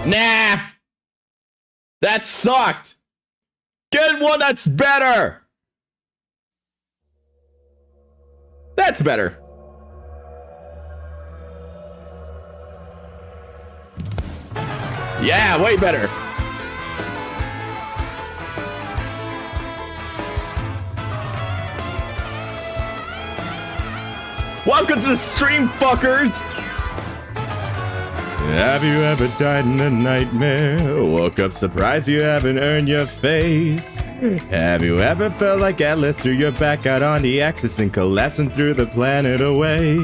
Nah! That sucked! Get one that's better! That's better. Yeah, way better. Welcome to the stream, fuckers! Have you ever died in a nightmare? Woke up surprised you haven't earned your fate? Have you ever felt like Atlas threw your back out on the axis and collapsing threw the planet away?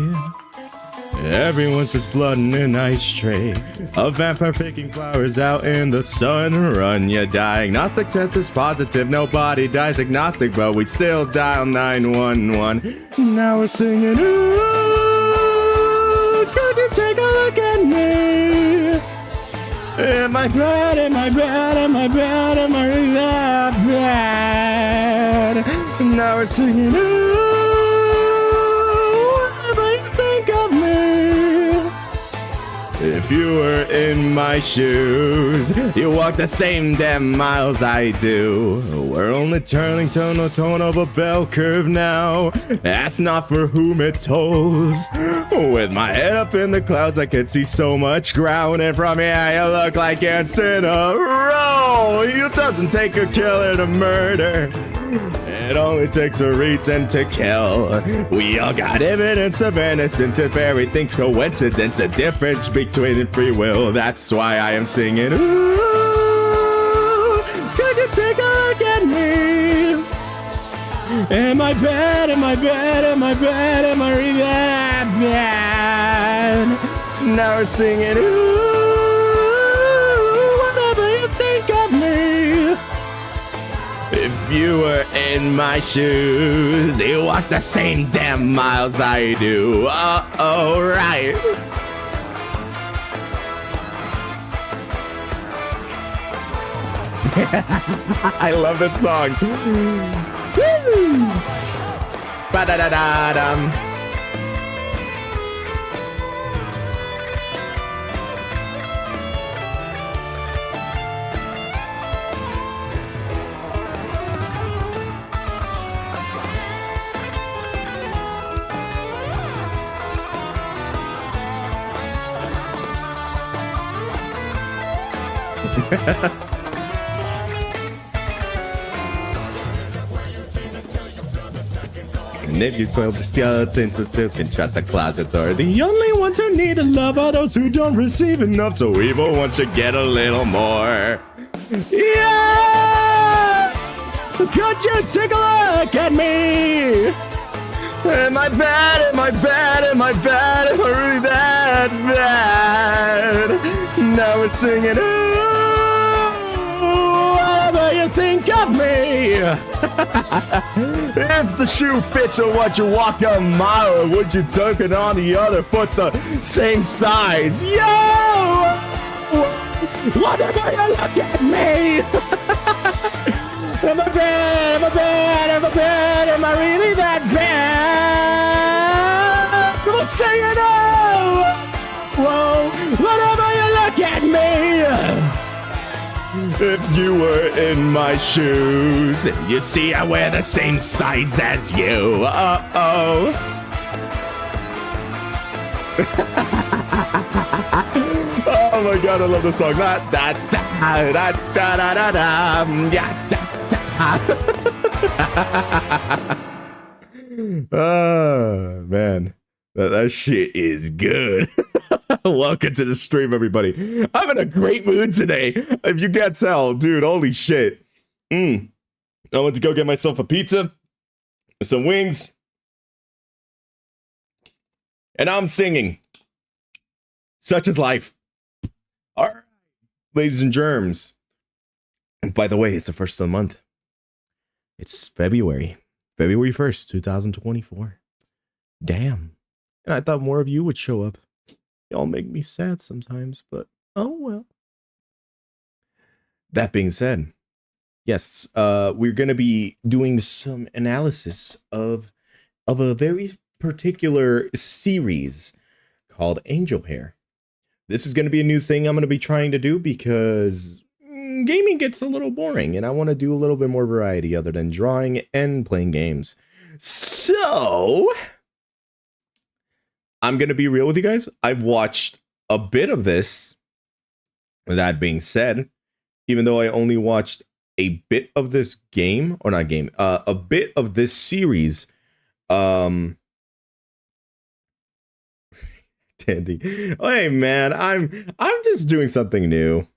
Everyone's just blood in an ice tray. A vampire picking flowers out in the sun. Run, your diagnostic test is positive. Nobody dies agnostic, but we still dial 911. Now we're singing, ooh, could you take a look at me? Am I bad, am I bad, am I bad, am I really that bad? Now we're singing, ooh, if you were in my shoes, you walk the same damn miles I do. We're only turning tone of a bell curve now. That's not for whom it tolls. With my head up in the clouds, I can see so much ground. And from here, you look like ants in a row. It doesn't take a killer to murder. It only takes a reason to kill. We all got evidence of innocence. If everything's coincidence, a difference between free will. That's why I am singing. Ooh, could you take a look at me? Am I bad? Am I bad? Am I bad? Am I really that bad? Now we're singing. Ooh, whatever you think of me. If you were in my shoes, you walk the same damn miles I do. Oh, right. I love this song. Ba-da-da-da-dum. And if you 12 the skeletons who still can shut the closet door, the only ones who need a love are those who don't receive enough, so evil ones should get a little more. Yeah! Could you take a look at me? Am I bad? Am I bad? Am I bad? Am I really that bad? Now we're singing, ooh, whatever you think of me. If the shoe fits or what you walk a mile, or would you tuck it on the other foot's the same size? Yo! Whatever you look at me. Am I bad? Am I bad? Am I bad? Am I really that bad? Come on, say it now! Whoa, whatever you look at me! If you were in my shoes, you see I wear the same size as you. Uh-oh. Oh my god, I love this song. Da da da da da da da da. Yeah, da. Oh man, that shit is good. Welcome to the stream, everybody. I'm in a great mood today. If you can't tell, dude, holy shit. I went to go get myself a pizza, some wings, and I'm singing. Such is life. All right, ladies and germs. And by the way, it's the first of the month. It's February 1st, 2024. Damn. And I thought more of you would show up. Y'all make me sad sometimes, but oh well. That being said, yes, we're going to be doing some analysis of a very particular series called Angel Hair. this is going to be a new thing I'm going to be trying to do because gaming gets a little boring and I want to do a little bit more variety other than drawing and playing games. So I'm going to be real with you guys. I've watched a bit of this. That being said, even though I only watched a bit of this game, or not game, a bit of this series, Tandy. Oh, hey man, I'm just doing something new.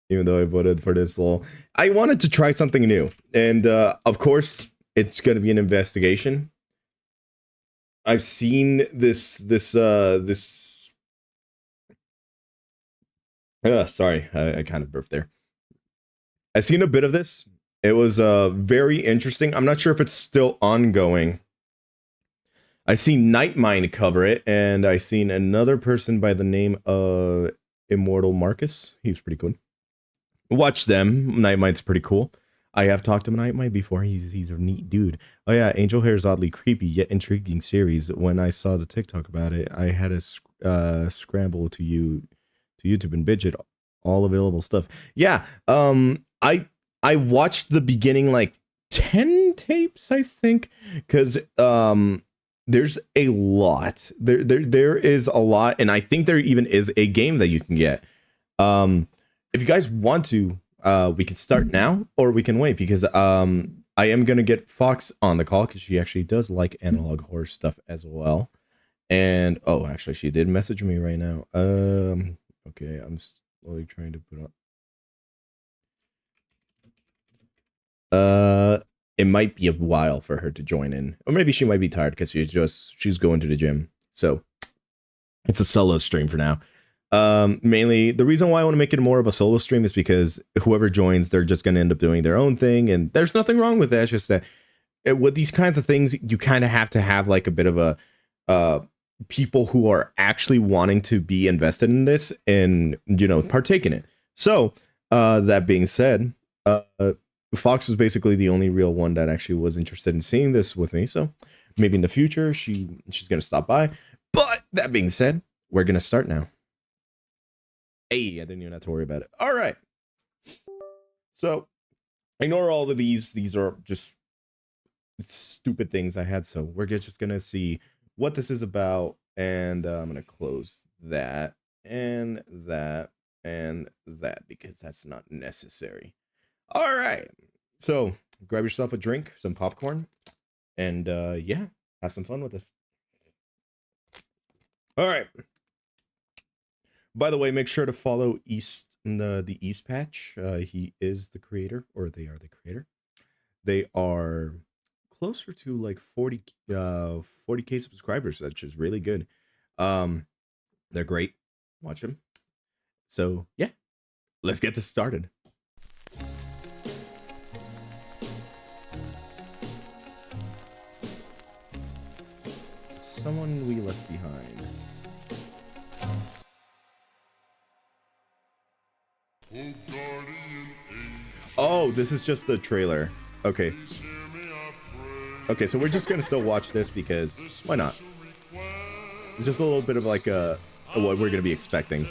Even though I voted for this law, I wanted to try something new, and of course, it's gonna be an investigation. I've seen this. Sorry, I kind of burped there. I've seen a bit of this. It was very interesting. I'm not sure if it's still ongoing. I seen Nightmind cover it, and I seen another person by the name of Immortal Marcus. He was pretty cool. Watch them. Nightmind's pretty cool. I have talked to Nightmind before. He's a neat dude. Oh yeah, Angel Hair is oddly creepy yet intriguing series. When I saw the TikTok about it, I had a scramble to YouTube and bitch it. All available stuff. Yeah. I watched the beginning like 10 tapes, I think, because there's a lot. There is a lot, and I think there even is a game that you can get. If you guys want to, we can start now or we can wait, because I am gonna get Fox on the call because she actually does like analog horror stuff as well. And oh, actually, she did message me right now. Okay, I'm slowly trying to put on. It might be a while for her to join in, or maybe she might be tired because she's going to the gym. So it's a solo stream for now. Mainly the reason why I want to make it more of a solo stream is because whoever joins, they're just going to end up doing their own thing, and there's nothing wrong with that. It's just that with these kinds of things, you kind of have to have like a bit of a people who are actually wanting to be invested in this and, you know, partake in it. So that being said, Fox was basically the only real one that actually was interested in seeing this with me. So maybe in the future she's gonna stop by. But that being said, we're gonna start now. Hey, I didn't even have to worry about it. All right. So ignore all of these. These are just stupid things I had. So we're just gonna see what this is about, and I'm gonna close that and that and that because that's not necessary. All right, so grab yourself a drink, some popcorn, and yeah, have some fun with this. All right. By the way, make sure to follow the East Patch. He is the creator, or they are the creator. They are closer to like 40k subscribers, which is really good. They're great. Watch them. So yeah, let's get this started. Someone we left behind. Oh, this is just the trailer. Okay. Okay, so we're just gonna still watch this because why not? It's just a little bit of like what we're gonna be expecting.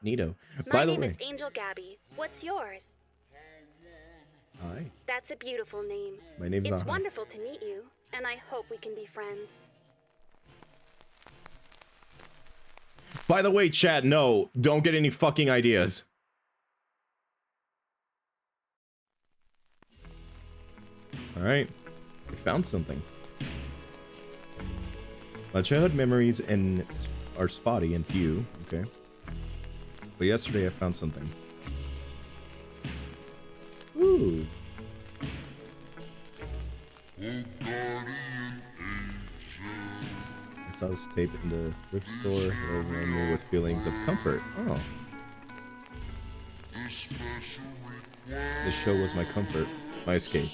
Neato. By the way, my name is Angel Gabby. What's yours? Hi. That's a beautiful name. My name's It's wonderful to meet you, and I hope we can be friends. By the way, chat, no, don't get any fucking ideas. All right, we found something. My childhood memories are spotty and few. Okay, but yesterday I found something. Ooh. I saw this tape in the thrift store. It overwhelmed me with feelings of comfort. Oh. This show was my comfort, my escape.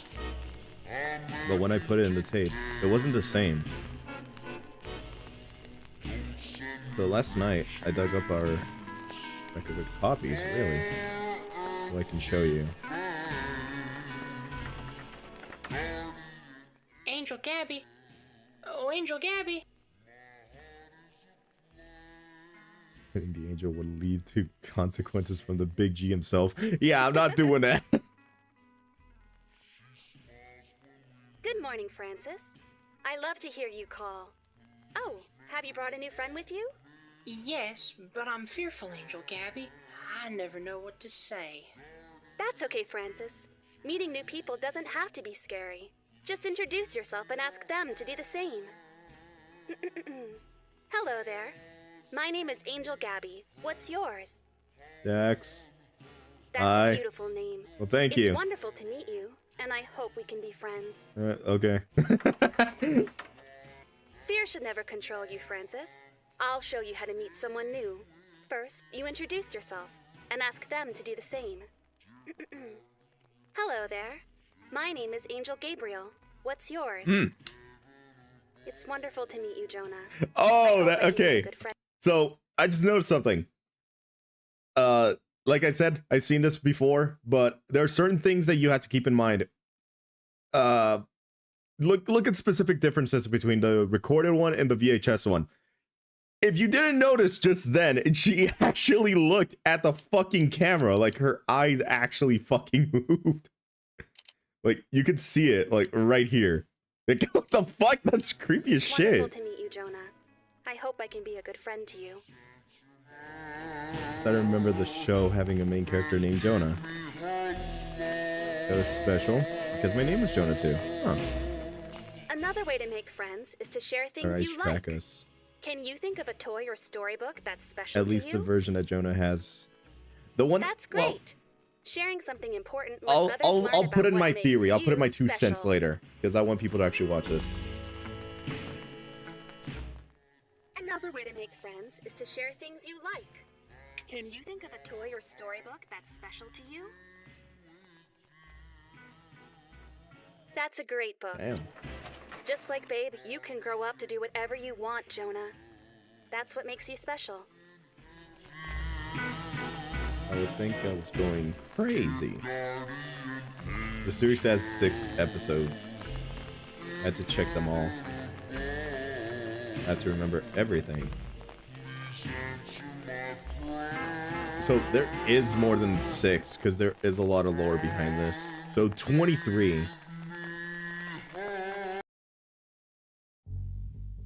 But when I put it in the tape, it wasn't the same. So last night, I dug up our record copies, really, so I can show you. Gabby. Oh, Angel Gabby. Hitting the angel would lead to consequences from the big G himself. Yeah, I'm not doing that. Good morning, Francis. I love to hear you call. Oh, have you brought a new friend with you? Yes, but I'm fearful, Angel Gabby. I never know what to say. That's okay, Francis. Meeting new people doesn't have to be scary. Just introduce yourself and ask them to do the same. Hello there. My name is Angel Gabby. What's yours? Dex. That's Hi. a beautiful name. Well, thank you. It's wonderful to meet you, and I hope we can be friends. Okay. Fear should never control you, Francis. I'll show you how to meet someone new. First, you introduce yourself and ask them to do the same. Hello there. My name is Angel Gabriel. What's yours? It's wonderful to meet you, Jonah. Oh, that okay. So I just noticed something. Like I said, I've seen this before, but there are certain things that you have to keep in mind. Look at specific differences between the recorded one and the VHS one. If you didn't notice just then, she actually looked at the fucking camera, like her eyes actually fucking moved. Like you could see it, like right here. Like what the fuck? That's creepy as shit. Wonderful to meet you, Jonah. I hope I can be a good friend to you. I remember the show having a main character named Jonah. That was special because my name was Jonah too. Huh. Another way to make friends is to share things Alright, you track like. us. Can you think of a toy or storybook that's special At to least you? the version that Jonah has. The one. That's great. Well, Sharing something important lets I'll others I'll learn I'll about put in what my makes theory. I'll put in my you 2 cents special. later because I want people to actually watch this. Another way to make friends is to share things you like. Can you think of a toy or storybook that's special to you? That's a great book. Damn. Just like Babe, you can grow up to do whatever you want, Jonah. That's what makes you special. I would think I was going crazy. The series has 6 episodes. I had to check them all. I have to remember everything. So there is more than 6 because there is a lot of lore behind this. So 23.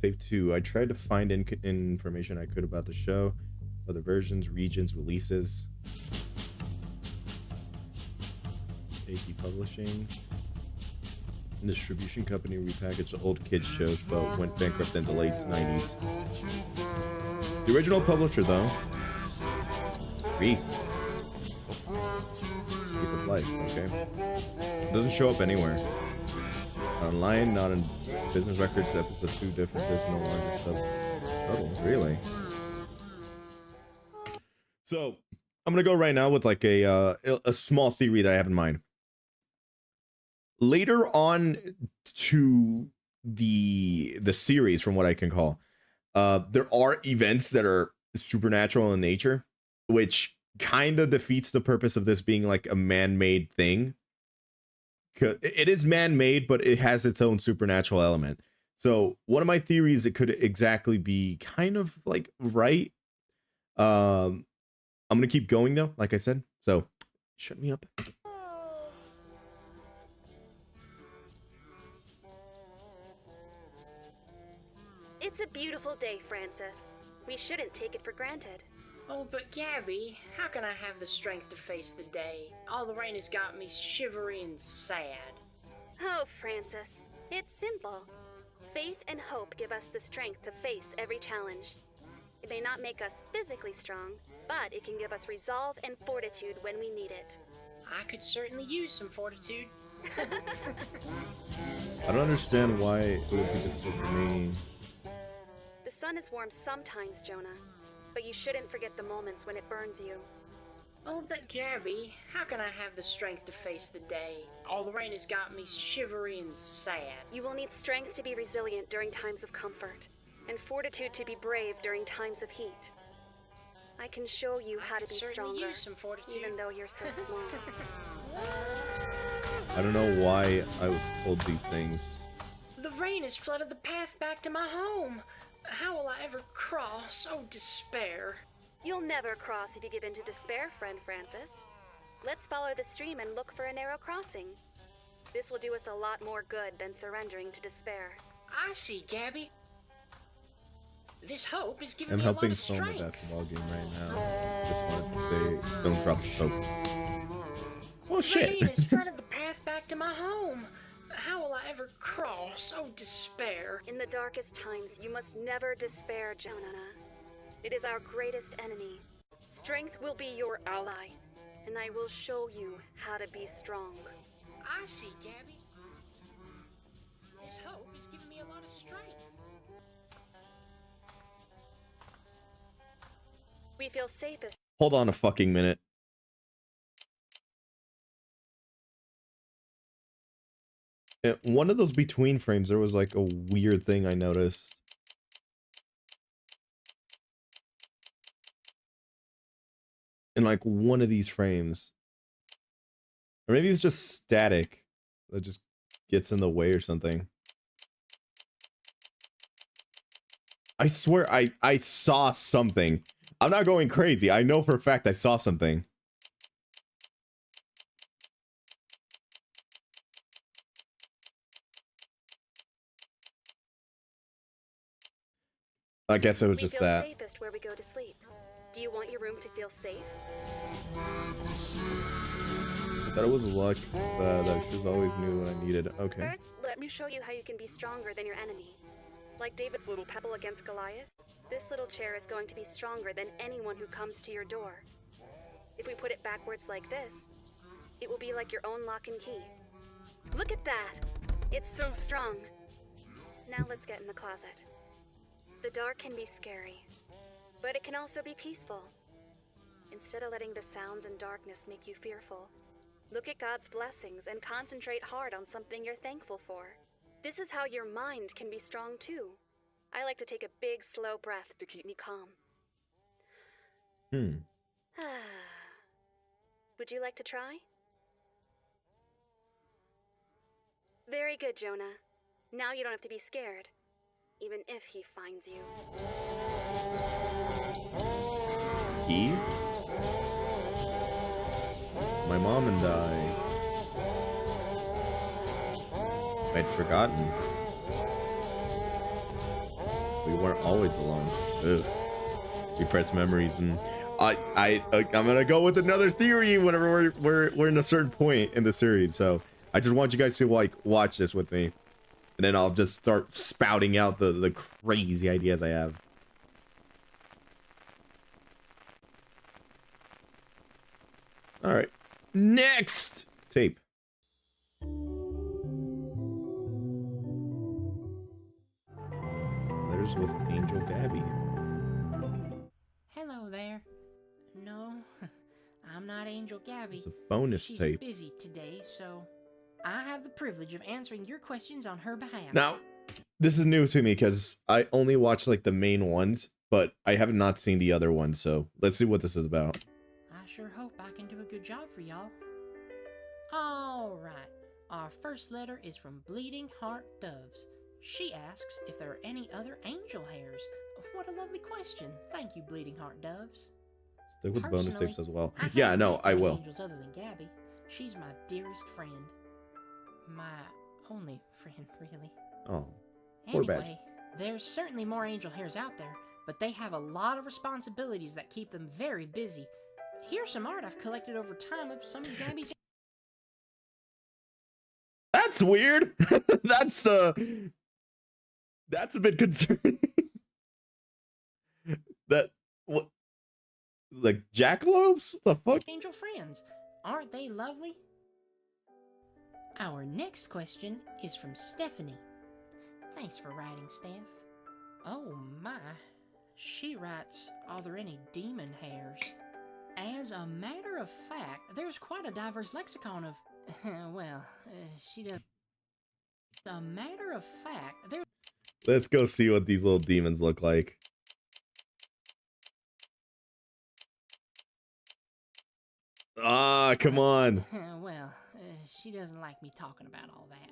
Tape 2. I tried to find information I could about the show, other versions, regions, releases. AP Publishing. Distribution company repackaged old kids shows but went bankrupt in the late 90s. The original publisher though, Reef of Life, okay. Doesn't show up anywhere. Online, not in business records, episode 2 differences no longer subtle, really. So I'm gonna go right now with like a small theory that I have in mind. Later on to the series, from what I can call, there are events that are supernatural in nature, which kind of defeats the purpose of this being like a man-made thing. It is man-made, but it has its own supernatural element. So one of my theories, it could exactly be kind of like right. I'm gonna keep going though, like I said. So shut me up. It's a beautiful day, Francis. We shouldn't take it for granted. Oh, but Gabby, how can I have the strength to face the day? All the rain has got me shivery and sad. Oh, Francis, it's simple. Faith and hope give us the strength to face every challenge. It may not make us physically strong, but it can give us resolve and fortitude when we need it. I could certainly use some fortitude. I don't understand why it would be difficult for me. The sun is warm sometimes, Jonah, but you shouldn't forget the moments when it burns you. Oh, but Gabby, how can I have the strength to face the day? All the rain has got me shivery and sad. You will need strength to be resilient during times of comfort, and fortitude to be brave during times of heat. I can show you how to be stronger, use some fortitude. even though you're so small. I don't know why I was told these things. The rain has flooded the path back to my home. How will I ever cross? Oh, despair. You'll never cross if you give in to despair, friend Francis. Let's follow the stream and look for a narrow crossing. This will do us a lot more good than surrendering to despair. I see, Gabby. This hope is giving I'm me a lot helping of film a strength. basketball game right now. Just wanted to say, don't drop the soap. Well, shit. Rain has flooded the path back to my home. How will I ever cross? Oh, despair. In the darkest times, you must never despair, Jonah. It is our greatest enemy. Strength will be your ally, and I will show you how to be strong. I see, Gabby. This hope is giving me a lot of strength. We feel safest. Hold on a fucking minute. One of those between frames, there was like a weird thing I noticed. In like one of these frames. Or maybe it's just static that just gets in the way or something. I swear I saw something. I'm not going crazy. I know for a fact I saw something. I guess it was just that. We feel safest where we go to sleep. Do you want your room to feel safe? I thought it was luck that she always knew what I needed. Okay. First, let me show you how you can be stronger than your enemy. Like David's little pebble against Goliath, this little chair is going to be stronger than anyone who comes to your door. If we put it backwards like this, it will be like your own lock and key. Look at that! It's so strong. Now let's get in the closet. The dark can be scary, but it can also be peaceful. Instead of letting the sounds and darkness make you fearful, look at God's blessings and concentrate hard on something you're thankful for. This is how your mind can be strong too. I like to take a big, slow breath to keep me calm. Would you like to try? Very good, Jonah. Now you don't have to be scared, even if he finds you. He? My mom and I'd forgotten. We weren't always alone. Ugh. Repressed memories, and I'm gonna go with another theory whenever we're in a certain point in the series. So I just want you guys to like watch this with me, and then I'll just start spouting out the crazy ideas I have. All right, next tape. Letters with Angel Gabby. Hello there. No, I'm not Angel Gabby. It's a bonus She's tape. busy today, so I have the privilege of answering your questions on her behalf. Now, this is new to me because I only watched like the main ones, but I have not seen the other ones. So let's see what this is about. I sure hope I can do a good job for y'all. All right. Our first letter is from Bleeding Heart Doves. She asks if there are any other angel hairs. What a lovely question. Thank you, Bleeding Heart Doves. Stick with the bonus Personally, tapes as well. I Yeah, haven't no, met I any will. angels other than Gabby. She's my dearest friend. My only friend, really. Oh, poor Anyway, badge. there's certainly more angel hairs out there, but they have a lot of responsibilities that keep them very busy. Here's some art I've collected over time of some of Gabby's. That's weird. That's a bit concerning. That what? Like jackalopes? The fuck? Angel friends. Aren't they lovely? Our next question is from Stephanie. Thanks for writing, Steph. Oh my. She writes, are there any demon hairs? As a matter of fact, there's quite a diverse lexicon of... she does... A matter of fact, there's... Let's go see what these little demons look like. Ah, come on. She doesn't like me talking about all that.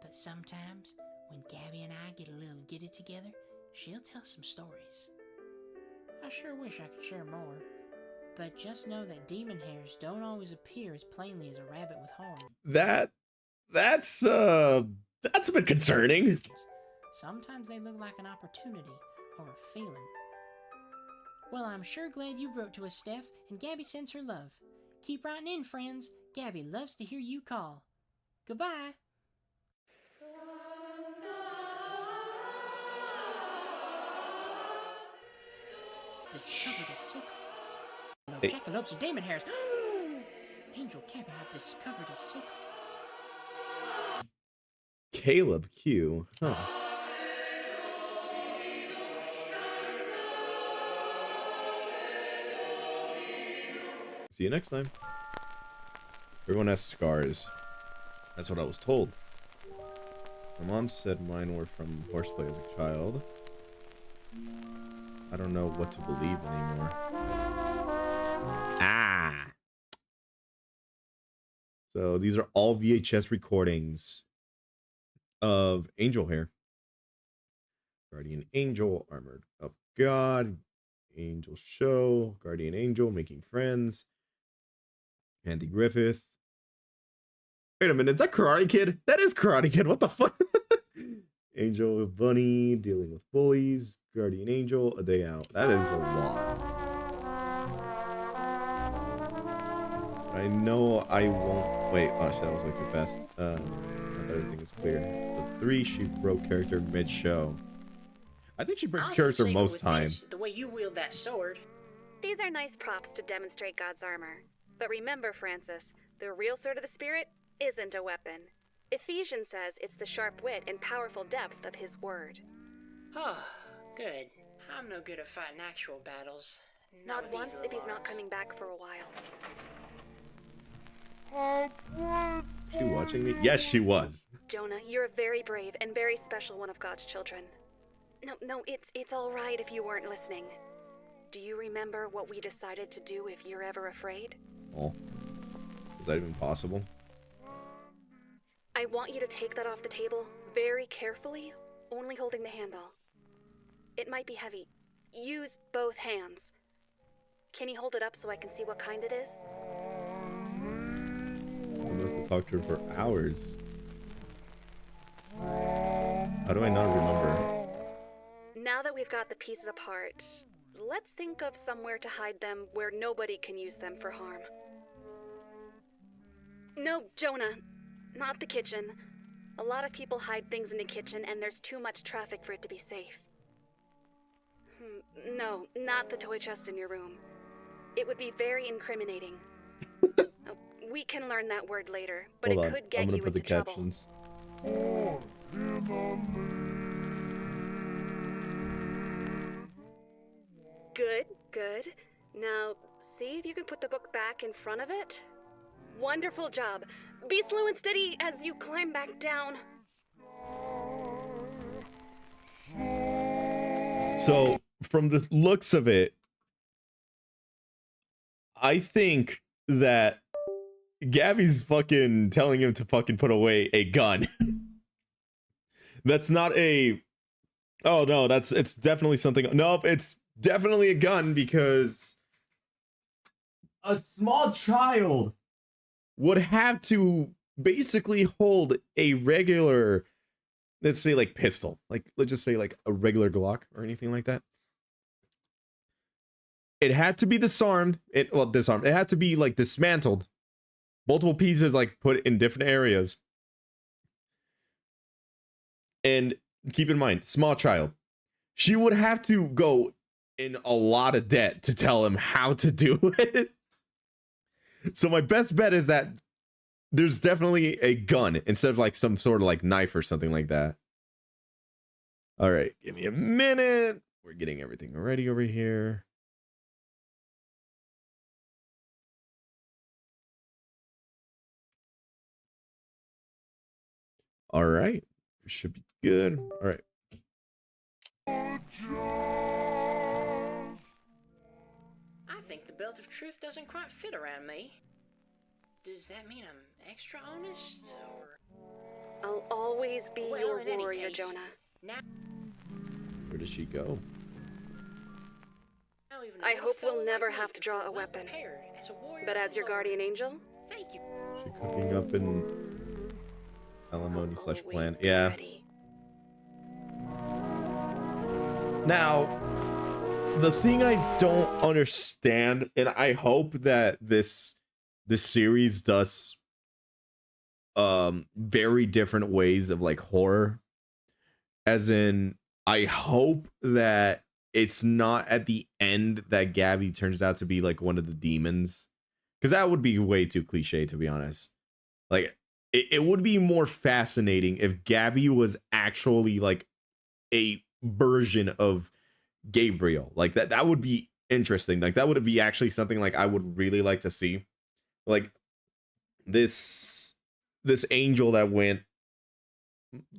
But sometimes, when Gabby and I get a little giddy together, she'll tell some stories. I sure wish I could share more. But just know that demon hares don't always appear as plainly as a rabbit with horns. That's a bit concerning. Sometimes they look like an opportunity or a feeling. Well, I'm sure glad you wrote to us, Steph, and Gabby sends her love. Keep writing in, friends. Gabby loves to hear you call. Goodbye. Discovered a secret. Jackalopes and demon hares. Angel Gabby have discovered a secret. Caleb Q. Huh. See you next time. Everyone has scars. That's what I was told. My mom said mine were from horseplay as a child. I don't know what to believe anymore. Ah. So these are all VHS recordings of Angel Hare. Guardian Angel, Armored of God, Angel Show, Guardian Angel, Making Friends, Andy Griffith. Wait a minute, is that Karate Kid? That is Karate Kid, what the fuck? Angel Bunny, Dealing with Bullies, Guardian Angel, A Day Out. That is a lot. I know I won't... Wait, oh shit, that was way too fast. I thought everything was clear. So 3, she broke character mid-show. I think she breaks character most time. The way you wield that sword. These are nice props to demonstrate God's armor. But remember, Francis, the real sword of the Spirit isn't a weapon. Ephesians says it's the sharp wit and powerful depth of his word. Oh, good. I'm no good at fighting actual battles. Not once if he's not coming back for a while. She watching me? Yes, she was. Jonah, you're a very brave and very special one of God's children. No, it's all right if you weren't listening. Do you remember what we decided to do if you're ever afraid? Oh, is that even possible? I want you to take that off the table very carefully, only holding the handle. It might be heavy. Use both hands. Can you hold it up so I can see what kind it is? I must have talked to her for hours. How do I not remember? Now that we've got the pieces apart, let's think of somewhere to hide them where nobody can use them for harm. No, Jonah, not the kitchen. A lot of people hide things in the kitchen and there's too much traffic for it to be safe. No, not the toy chest in your room. It would be very incriminating. We can learn that word later, but Hold it on. could get I'm gonna you put the into trouble. captions. Good. Now, see if you can put the book back in front of it. Wonderful job. Be slow and steady as you climb back down. So, from the looks of it, I think that Gabby's fucking telling him to fucking put away a gun. That's not a... Oh, no, it's definitely something... Nope, it's definitely a gun because a small child would have to basically hold a regular, let's say like pistol, like let's just say like a regular Glock or anything like that. It had to be disarmed. It had to be like dismantled, multiple pieces like put in different areas. And keep in mind, small child, she would have to go in a lot of debt to tell him how to do it. So my best bet is that there's definitely a gun instead of like some sort of like knife or something like that. All right, give me a minute. We're getting everything ready over here. All right, should be good. All right. I think the belt of truth doesn't quite fit around me. Does Does that mean I'm extra honest, or? I'll always be Well, your in any warrior, case, Jonah. Now, Where does she go? even I little hope we'll fellow never like me have to can draw feel a well weapon. prepared as a warrior But of as the your Lord. guardian angel, Thank you. She cooking up an alimony I'll slash always plan. be Yeah. ready. Now, the thing I don't understand, and I hope that this series does very different ways of like horror, as in I hope that it's not at the end that Gabby turns out to be like one of the demons, because that would be way too cliche, to be honest. Like it would be more fascinating if Gabby was actually like a version of Gabriel. Like that would be interesting. Like that would be actually something like I would really like to see. Like this angel that went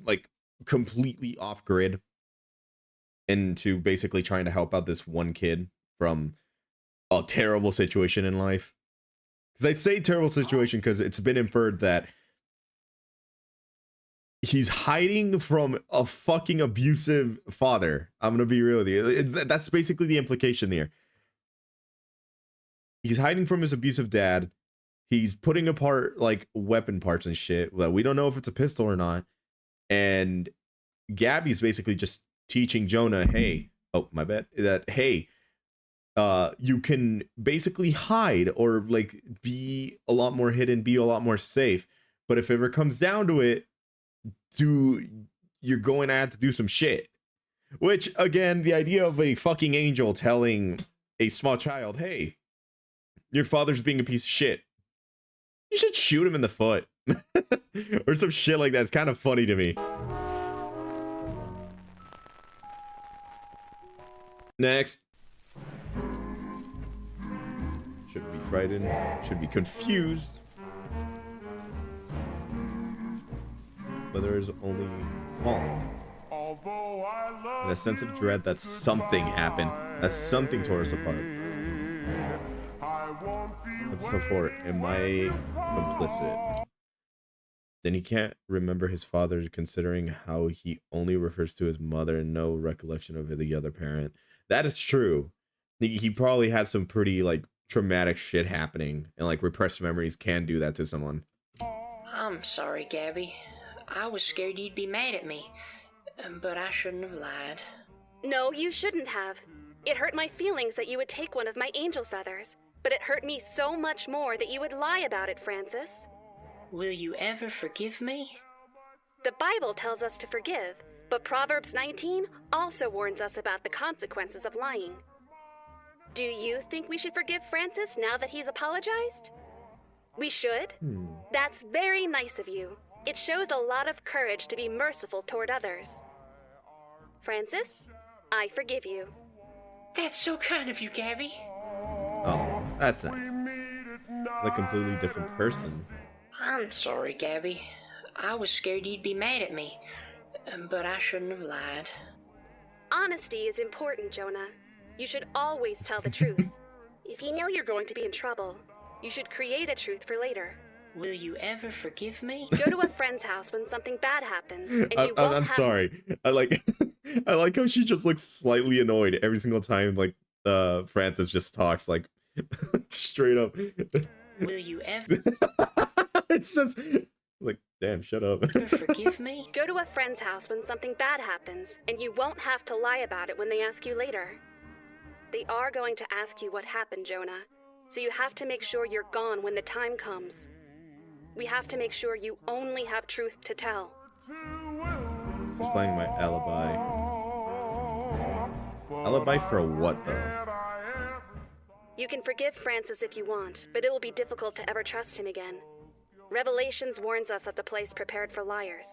like completely off grid into basically trying to help out this one kid from a terrible situation in life. Because I say terrible situation because it's been inferred that he's hiding from a fucking abusive father. I'm gonna be real with you. That's basically the implication here. He's hiding from his abusive dad. He's putting apart like weapon parts and shit. Well, we don't know if it's a pistol or not. And Gabby's basically just teaching Jonah, hey, oh my bad, that hey, you can basically hide or like be a lot more hidden, be a lot more safe. But if it ever comes down to it, you're going to have to do some shit. Which again, the idea of a fucking angel telling a small child, hey, your father's being a piece of shit, you should shoot him in the foot. Or some shit like that. It's kind of funny to me. Next. Shouldn't be frightened. Should be confused. But there is only calm. And a sense of dread that something happened. That something tore us apart. Episode 4. Am I complicit? Then he can't remember his father, considering how he only refers to his mother and no recollection of the other parent. That is true. He probably had some pretty like traumatic shit happening, and like repressed memories can do that to someone. I'm sorry, Gabby. I was scared you'd be mad at me, but I shouldn't have lied. No, you shouldn't have. It hurt my feelings that you would take one of my angel feathers, but it hurt me so much more that you would lie about it, Francis. Will you ever forgive me? The Bible tells us to forgive, but Proverbs 19 also warns us about the consequences of lying. Do you think we should forgive Francis now that he's apologized? We should? That's very nice of you. It shows a lot of courage to be merciful toward others. Francis, I forgive you. That's so kind of you, Gabby. Oh, that's nice. A completely different person. I'm sorry, Gabby. I was scared you'd be mad at me, but I shouldn't have lied. Honesty is important, Jonah. You should always tell the truth. If you know you're going to be in trouble, you should create a truth for later. Will you ever forgive me? Go to a friend's house when something bad happens, and you won't I'm have... sorry. I like how she just looks slightly annoyed every single time like Francis just talks like straight up. Will you ever It's just like, damn, shut up. forgive me? Go to a friend's house when something bad happens, and you won't have to lie about it when they ask you later. They are going to ask you what happened, Jonah, so you have to make sure you're gone when the time comes. We have to make sure you only have truth to tell. Who's playing my alibi? Alibi for what, though? You can forgive Francis if you want, but it will be difficult to ever trust him again. Revelations warns us of the place prepared for liars.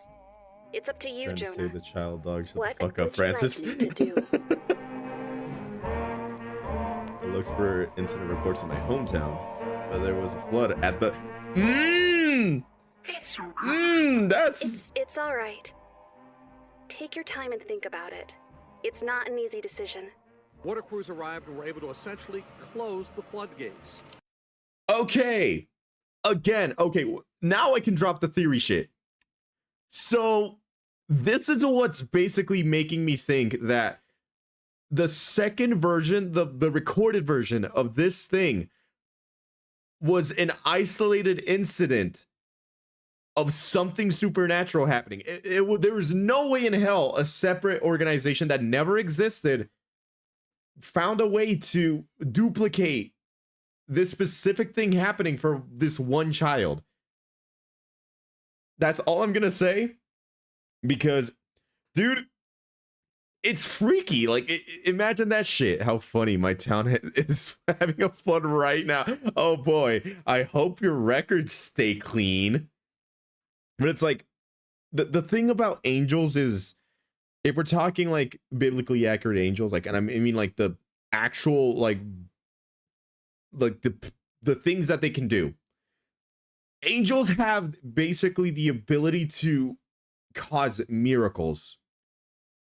It's up to you, Trying to Jonah. save the child dog. Shut What the fuck up, would Francis. you like me to do? I looked for incident reports in my hometown, but there was a flood at the. That's. It's all right. Take your time and think about it. It's not an easy decision. Water crews arrived and were able to essentially close the floodgates. Okay. again, okay, now I can drop the theory shit. So this is what's basically making me think that the second version, the recorded version of this thing was an isolated incident of something supernatural happening. There was no way in hell a separate organization that never existed found a way to duplicate this specific thing happening for this one child. That's all I'm gonna say, because, dude, it's freaky. Like, imagine that shit. How funny my town is having a flood right now. Oh boy, I hope your records stay clean. But it's like, the thing about angels is, if we're talking like biblically accurate angels, like, and I mean like the actual like the things that they can do. Angels have basically the ability to cause miracles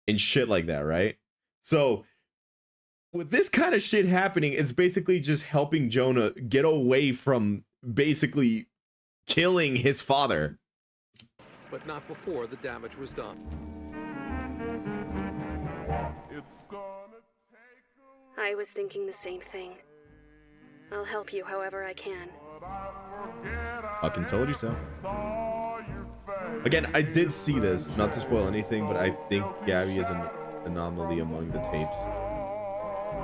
and shit like that, right? So with this kind of shit happening, it's basically just helping Jonah get away from basically killing his father. But not before the damage was done. I was thinking the same thing. I'll help you however I can. Fucking told you so. Again, I did see this, not to spoil anything, but I think Gabby is an anomaly among the tapes.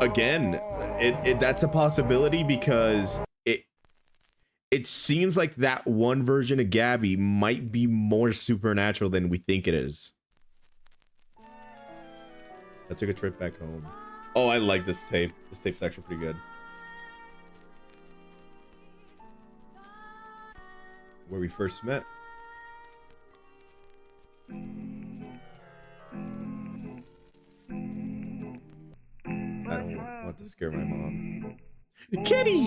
Again, that's a possibility, because it seems like that one version of Gabby might be more supernatural than we think it is. I took a trip back home. Oh, I like this tape. This tape's actually pretty good. Where we first met. I don't want to scare my mom. Kitty!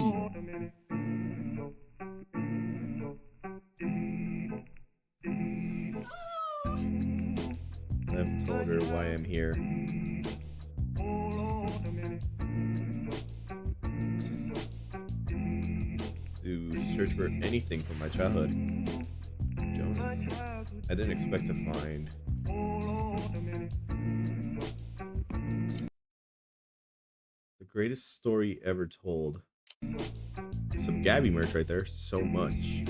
I haven't told her why I'm here. To search for anything from my childhood. Jonas. I didn't expect to find. The greatest story ever told. Some Gabby merch right there. So much.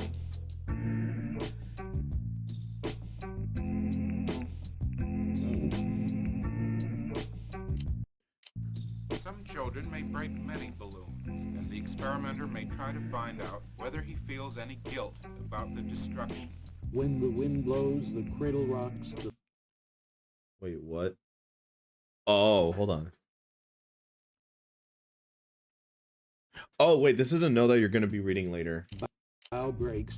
Some children may break many balloons, and the experimenter may try to find out whether he feels any guilt about the destruction. When the wind blows, the cradle rocks. Wait, what? Oh, hold on. Oh, wait, this is a note that you're going to be reading later. Bow breaks,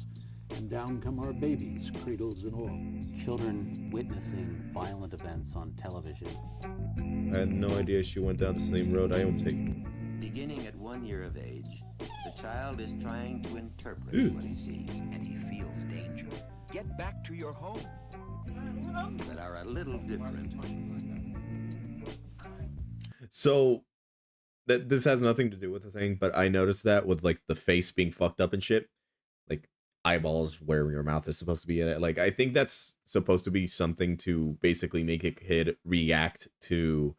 and down come our babies, cradles and all. Children witnessing violent events on television. I had no idea she went down the same road I am taking. Beginning at 1 year of age, the child is trying to interpret what he sees. And he feels danger. Get back to your home. That are a little different. So that this has nothing to do with the thing, but I noticed that with like the face being fucked up and shit, like eyeballs where your mouth is supposed to be in it. Like, I think that's supposed to be something to basically make a kid react to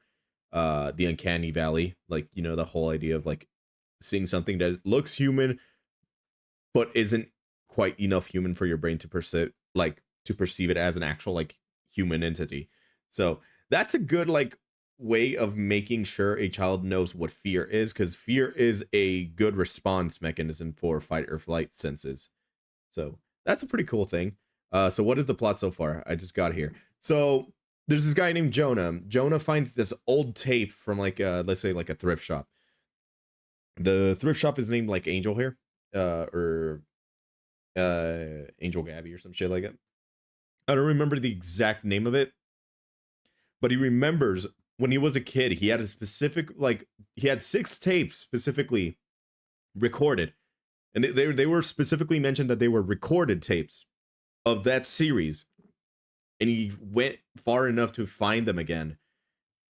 the uncanny valley. Like, you know, the whole idea of like seeing something that looks human but isn't quite enough human for your brain to perceive it as an actual like human entity. So that's a good like way of making sure a child knows what fear is, because fear is a good response mechanism for fight or flight senses. So that's a pretty cool thing. So what is the plot so far? I just got here. So there's this guy named Jonah. Jonah finds this old tape from like let's say like a thrift shop. The thrift shop is named like Angel Hare, or Angel Gabby or some shit like that. I don't remember the exact name of it, but he remembers when he was a kid, he had a specific, like, he had 6 tapes specifically recorded. And they were specifically mentioned that they were recorded tapes of that series. And he went far enough to find them again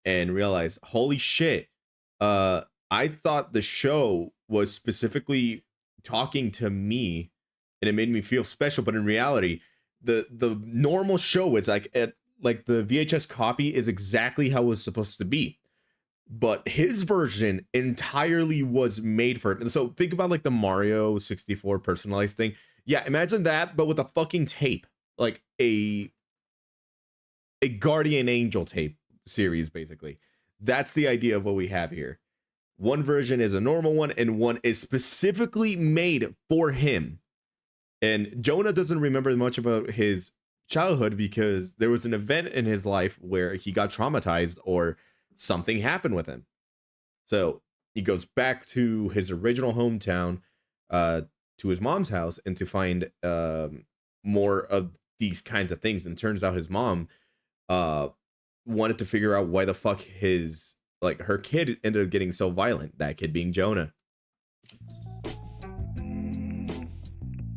and realize, holy shit, I thought the show was specifically talking to me and it made me feel special. But in reality, the normal show is like the VHS copy is exactly how it was supposed to be. But his version entirely was made for it. So think about like the Mario 64 personalized thing. Yeah, imagine that, but with a fucking tape, like a Guardian Angel tape series, basically. That's the idea of what we have here. One version is a normal one, and one is specifically made for him. And Jonah doesn't remember much about his childhood because there was an event in his life where he got traumatized or something happened with him. So he goes back to his original hometown, to his mom's house, and to find more of these kinds of things. And turns out his mom wanted to figure out why the fuck her kid ended up getting so violent. That kid being Jonah.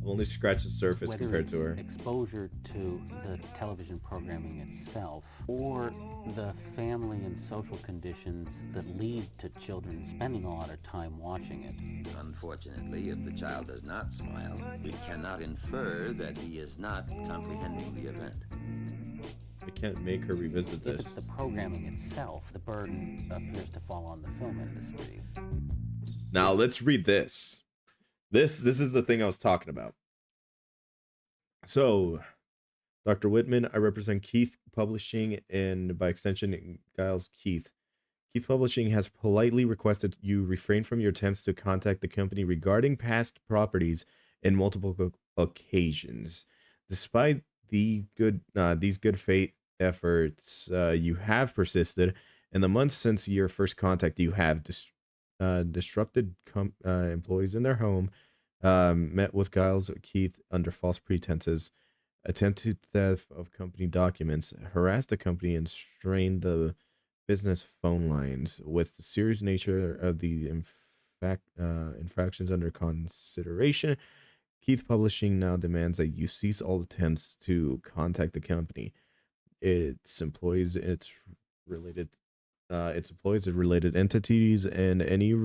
Only scratched the surface Whether compared to her. Exposure to the television programming itself, or the family and social conditions that lead to children spending a lot of time watching it. Unfortunately, if the child does not smile, we cannot infer that he is not comprehending the event. I can't make her revisit If it's this. the programming itself, the burden appears to fall on the film industry. Now let's read this. This is the thing I was talking about. So, Dr. Whitman, I represent Keith Publishing and by extension Giles Keith. Keith Publishing has politely requested you refrain from your attempts to contact the company regarding past properties in multiple occasions. Despite these good faith efforts, you have persisted. In the months since your first contact, you have disrupted employees in their home, met with Giles Keith under false pretenses, attempted theft of company documents, harassed the company, and strained the business phone lines. With the serious nature of the infractions under consideration, Keith Publishing now demands that you cease all attempts to contact the company, its employees, its employees and related entities, and any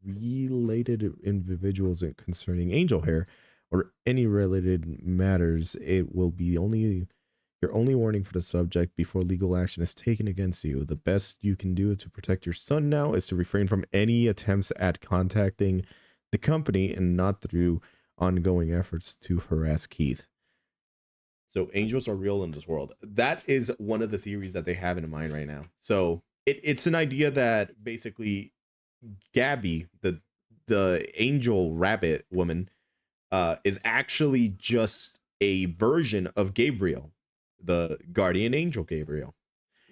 related individuals concerning Angel Hare or any related matters. It will be your only warning for the subject before legal action is taken against you. The best you can do to protect your son now is to refrain from any attempts at contacting the company and not through ongoing efforts to harass Keith. So angels are real in this world. That is one of the theories that they have in mind right now. So it's an idea that basically Gabby, the angel rabbit woman, is actually just a version of Gabriel, the guardian angel Gabriel.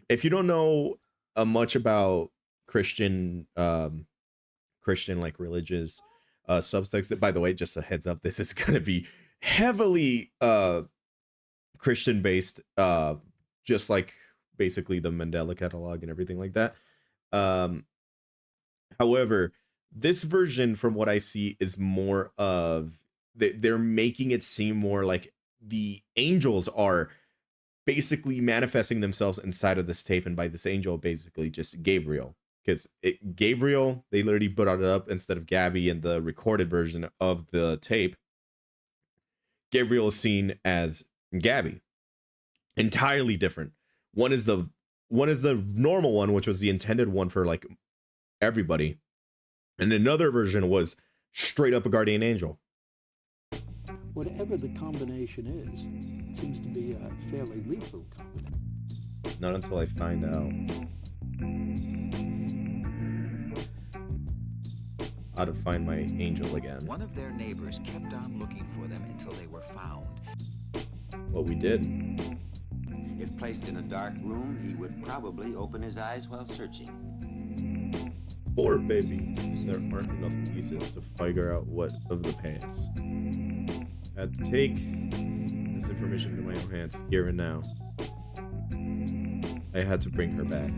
If you don't know much about Christian like religious subtext, by the way, just a heads up, this is gonna be heavily Christian based, just like basically the Mandela catalog and everything like that. However, this version, from what I see, is more of they're making it seem more like the angels are basically manifesting themselves inside of this tape, and by this angel, basically just Gabriel, because Gabriel, they literally put it up instead of Gabby in the recorded version of the tape. Gabriel is seen as Gabby, entirely different. One is the normal one, which was the intended one for like everybody, and another version was straight up a guardian angel. Whatever the combination is, it seems to be a fairly lethal combination. Not until I find out how to find my angel again. One of their neighbors kept on looking for them until they were found. What we did. If placed in a dark room, he would probably open his eyes while searching. Poor baby. There aren't enough pieces to figure out what of the past. I had to take this information into my own hands here and now. I had to bring her back.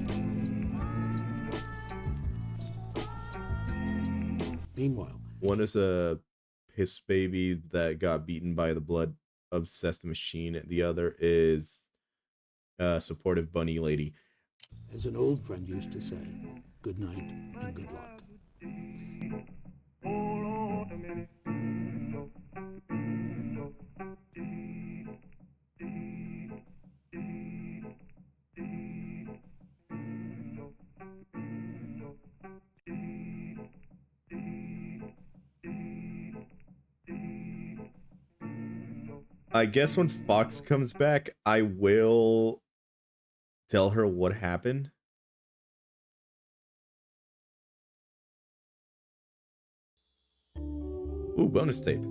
Meanwhile, one is a piss baby that got beaten by the blood obsessed machine. The other is a supportive bunny lady. as an old friend used to say, good night and good luck. I guess when Fox comes back, I will tell her what happened. Ooh, bonus tape.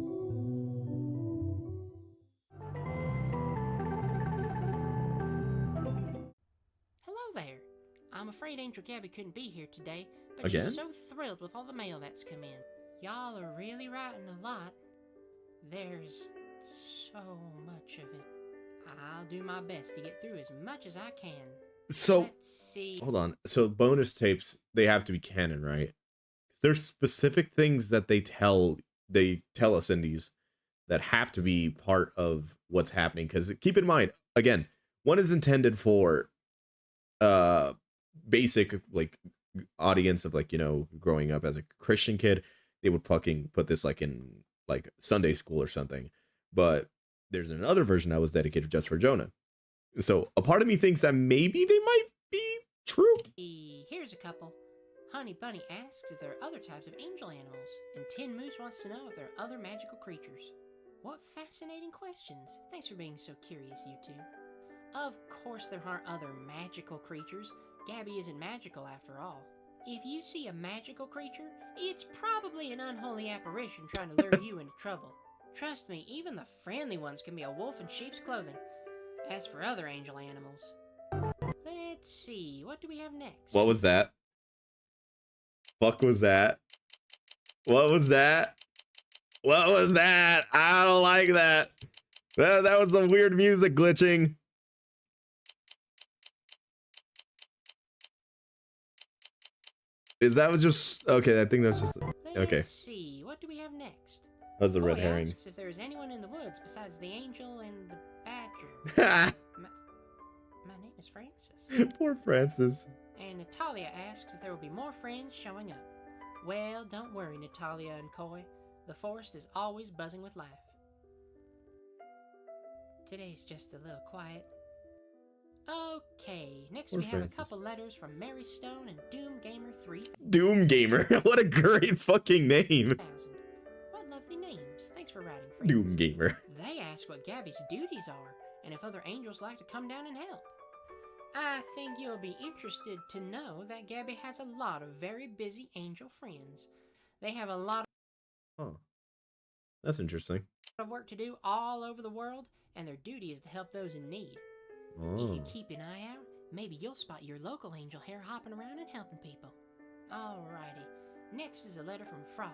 Hello there. I'm afraid Angel Gabby couldn't be here today, but Again? she's so thrilled with all the mail that's come in. Y'all are really writing a lot. There's so much of it. I'll do my best to get through as much as I can. So, Let's see. hold on. So bonus tapes, they have to be canon, right? There's specific things that they tell us in these that have to be part of what's happening. Because keep in mind, again, one is intended for basic like audience of like, you know, growing up as a Christian kid. They would fucking put this like in like Sunday school or something. But there's another version that was dedicated just for Jonah. So a part of me thinks that maybe they might be true. Here's a couple. Honey Bunny asks if there are other types of angel animals, and Tin Moose wants to know if there are other magical creatures. What fascinating questions. Thanks for being so curious, you two. Of course there aren't other magical creatures. Gabby isn't magical after all. If you see a magical creature, it's probably an unholy apparition trying to lure you into trouble. Trust me, even the friendly ones can be a wolf in sheep's clothing. As for other angel animals, let's see, what do we have next? What was that? Fuck was that? What was that? What was that? I don't like that. That was some weird music glitching. Is that was just okay? I think that's just okay. Let's see, what do we have next? That was a red Boy herring. asks if there is anyone in the woods besides the angel and the badger. My name is Francis. Poor Francis. And Natalia asks if there will be more friends showing up. Well, don't worry, Natalia and Coy. The forest is always buzzing with life. Today's just a little quiet. Okay, next Poor we have Francis. a couple letters from Mary Stone and Doom Gamer 3000. Doom Gamer. What a great fucking name. What lovely names. Thanks for writing, friends. Doom Gamer. They ask what Gabby's duties are, and if other angels like to come down and help. I think you'll be interested to know that Gabby has a lot of very busy angel friends. They have a lot Oh, that's interesting. of work to do all over the world, and their duty is to help those in need. If Oh, you keep an eye out, maybe you'll spot your local angel Hare hopping around and helping people. Alrighty, next is a letter from Frog.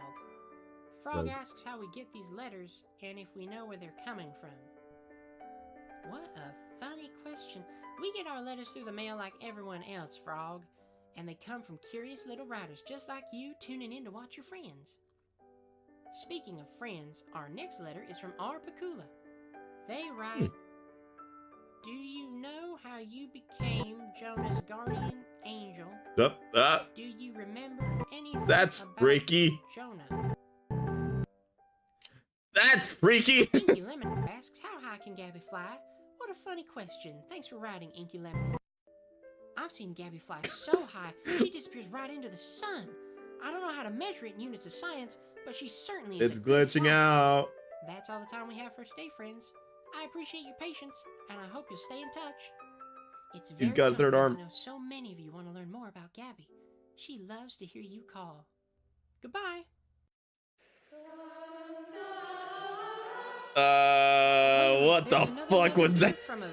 Frog Frog. asks how we get these letters and if we know where they're coming from. What a funny question. We get our letters through the mail like everyone else, Frog, and they come from curious little writers just like you tuning in to watch your friends. Speaking of friends, our next letter is from R. Pakula. They write, Do you know how you became Jonah's guardian angel? Do you remember anything That's about freaky. Jonah? That's freaky. Inky Lemon asks, how high can Gabby fly? What a funny question. Thanks for writing, Inky Lemon. I've seen Gabby fly so high, she disappears right into the sun. I don't know how to measure it in units of science, but she certainly is It's a good glitching flyer. out. That's all the time we have for today, friends. I appreciate your patience, and I hope you'll stay in touch. It's very He's got a third comforting arm. to know so many of you want to learn more about Gabby. She loves to hear you call. Goodbye. What There's the another fuck letter was that? From a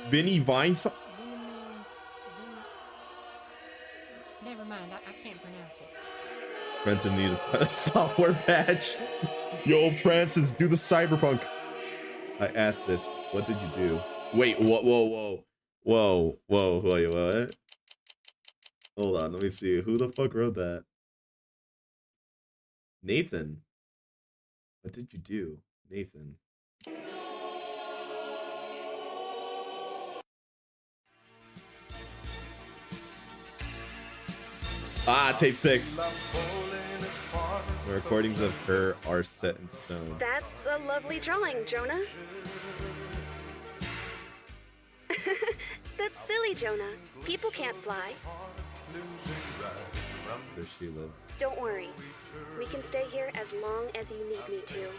Vinny Vine? Never mind, I can't pronounce it. Francis needed a software patch. Yo, Francis, do the cyberpunk. I asked this. What did you do? Wait, whoa, wait, what? Hold on, let me see. Who the fuck wrote that? Nathan. What did you do, Nathan? Tape 6. The recordings of her are set in stone. That's a lovely drawing, Jonah. That's silly, Jonah. People can't fly. Does she live? Don't worry. We can stay here as long as you need me to.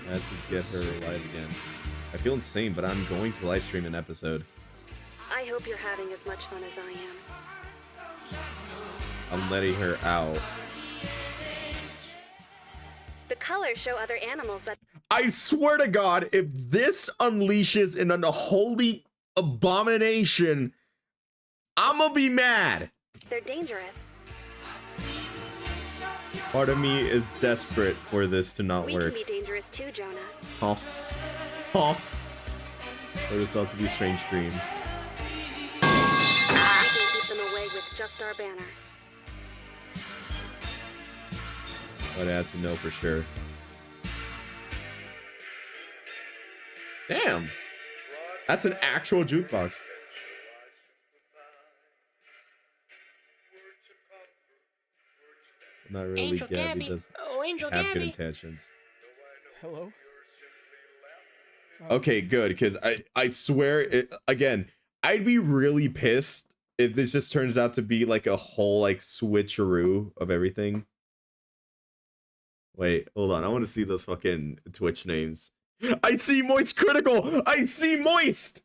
I have to get her live again. I feel insane, but I'm going to live stream an episode. I hope you're having as much fun as I am. I'm letting her out. The colors show other animals that... I swear to God, if this unleashes an unholy abomination, I'm gonna be mad. They're dangerous. Part of me is desperate for this to not We work. can be dangerous too, Jonah. Oh. Oh. For this all to be a strange dream. We can keep them away with just our banner. But I had to know for sure. Damn. That's an actual jukebox. Not really. Angel Gabby Gabby. does Oh, Angel have good Gabby. intentions. Hello? Okay, good, because I swear, again, I'd be really pissed if this just turns out to be like a whole like switcheroo of everything. Wait, hold on. I want to see those fucking Twitch names. I see Moist Critical. I see Moist.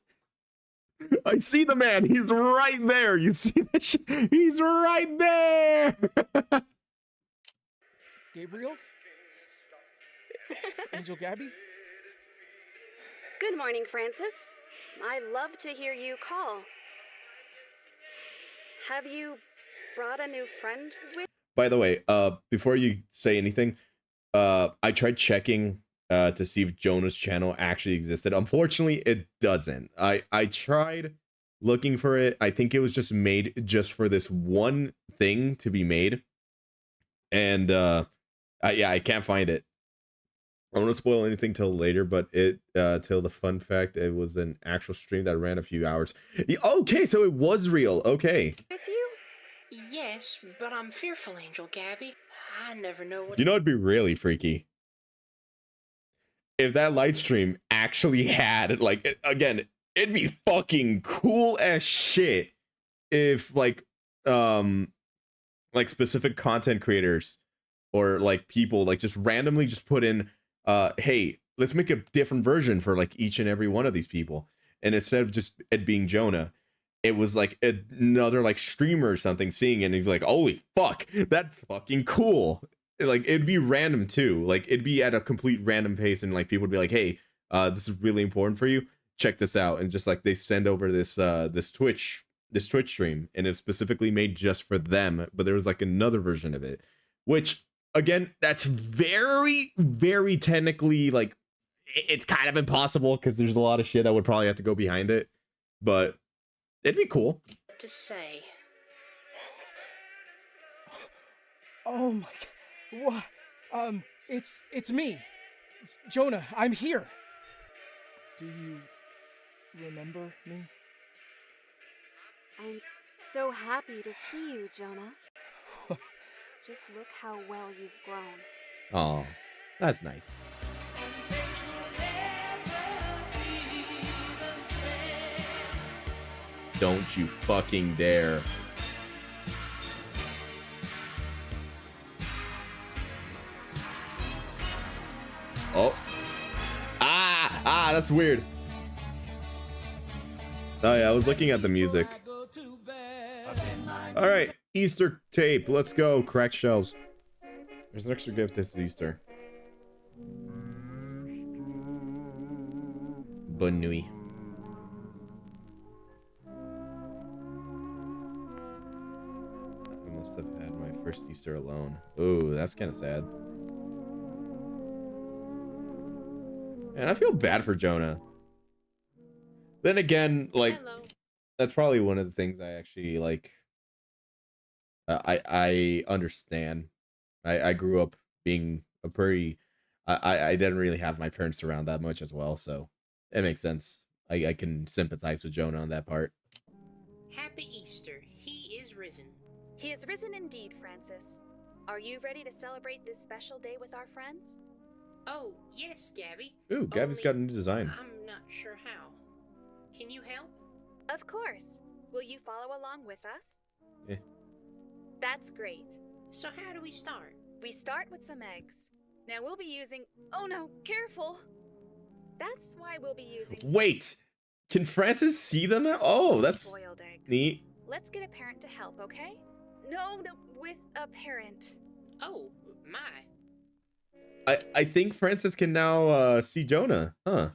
I see the man. He's right there. You see that shit? He's right there. Gabriel? Angel Gabby? Good morning, Francis. I love to hear you call. Have you brought a new friend with? By the way, before you say anything, I tried checking to see if Jonah's channel actually existed. Unfortunately, it doesn't. I tried looking for it. I think it was just made just for this one thing to be made. And yeah, I can't find it. I don't want to spoil anything till later, but till the fun fact, it was an actual stream that ran a few hours. Okay, so it was real. Okay. With you? Yes, but I'm fearful, Angel Gabby. I never know what... You know, it'd be really freaky if that live stream actually had, like, again, it'd be fucking cool as shit if like specific content creators or like people like just randomly just put in hey, let's make a different version for like each and every one of these people, and instead of just it being Jonah, it was like another like streamer or something seeing it and he's like, holy fuck, that's fucking cool. Like it'd be random too, like it'd be at a complete random pace, and like people would be like, hey, this is really important for you, check this out, and just like they send over this Twitch stream, and it's specifically made just for them, but there was like another version of it, which again, that's very, very technically, like, it's kind of impossible because there's a lot of shit that would probably have to go behind it, but it'd be cool. to say. Oh my god. What? It's me. Jonah, I'm here. Do you remember me? I'm so happy to see you, Jonah. Just look how well you've grown. Oh, that's nice. Don't you fucking dare. Oh. That's weird. Oh yeah, I was looking at the music. All right, Easter tape. Let's go. Cracked shells. There's an extra gift this Easter. Bonne nuit. I must have had my first Easter alone. Ooh, that's kind of sad. And I feel bad for Jonah. Then again, like, Hello. that's probably one of the things I actually like. I understand. I grew up being a pretty. I didn't really have my parents around that much as well, so it makes sense. I can sympathize with Jonah on that part. Happy Easter. He is risen. He is risen indeed, Francis. Are you ready to celebrate this special day with our friends? Oh, yes, Gabby. Ooh, Gabby's got a new design. I'm not sure how. Can you help? Of course. Will you follow along with us? Yeah. That's great. So how do we start? We start with some eggs. Now we'll be using... Oh no, careful! That's why we'll be using... Wait! Can Francis see them now? Oh, that's boiled eggs. neat. Let's get a parent to help, okay? No, with a parent. Oh, my. I think Francis can now see Jonah. Huh.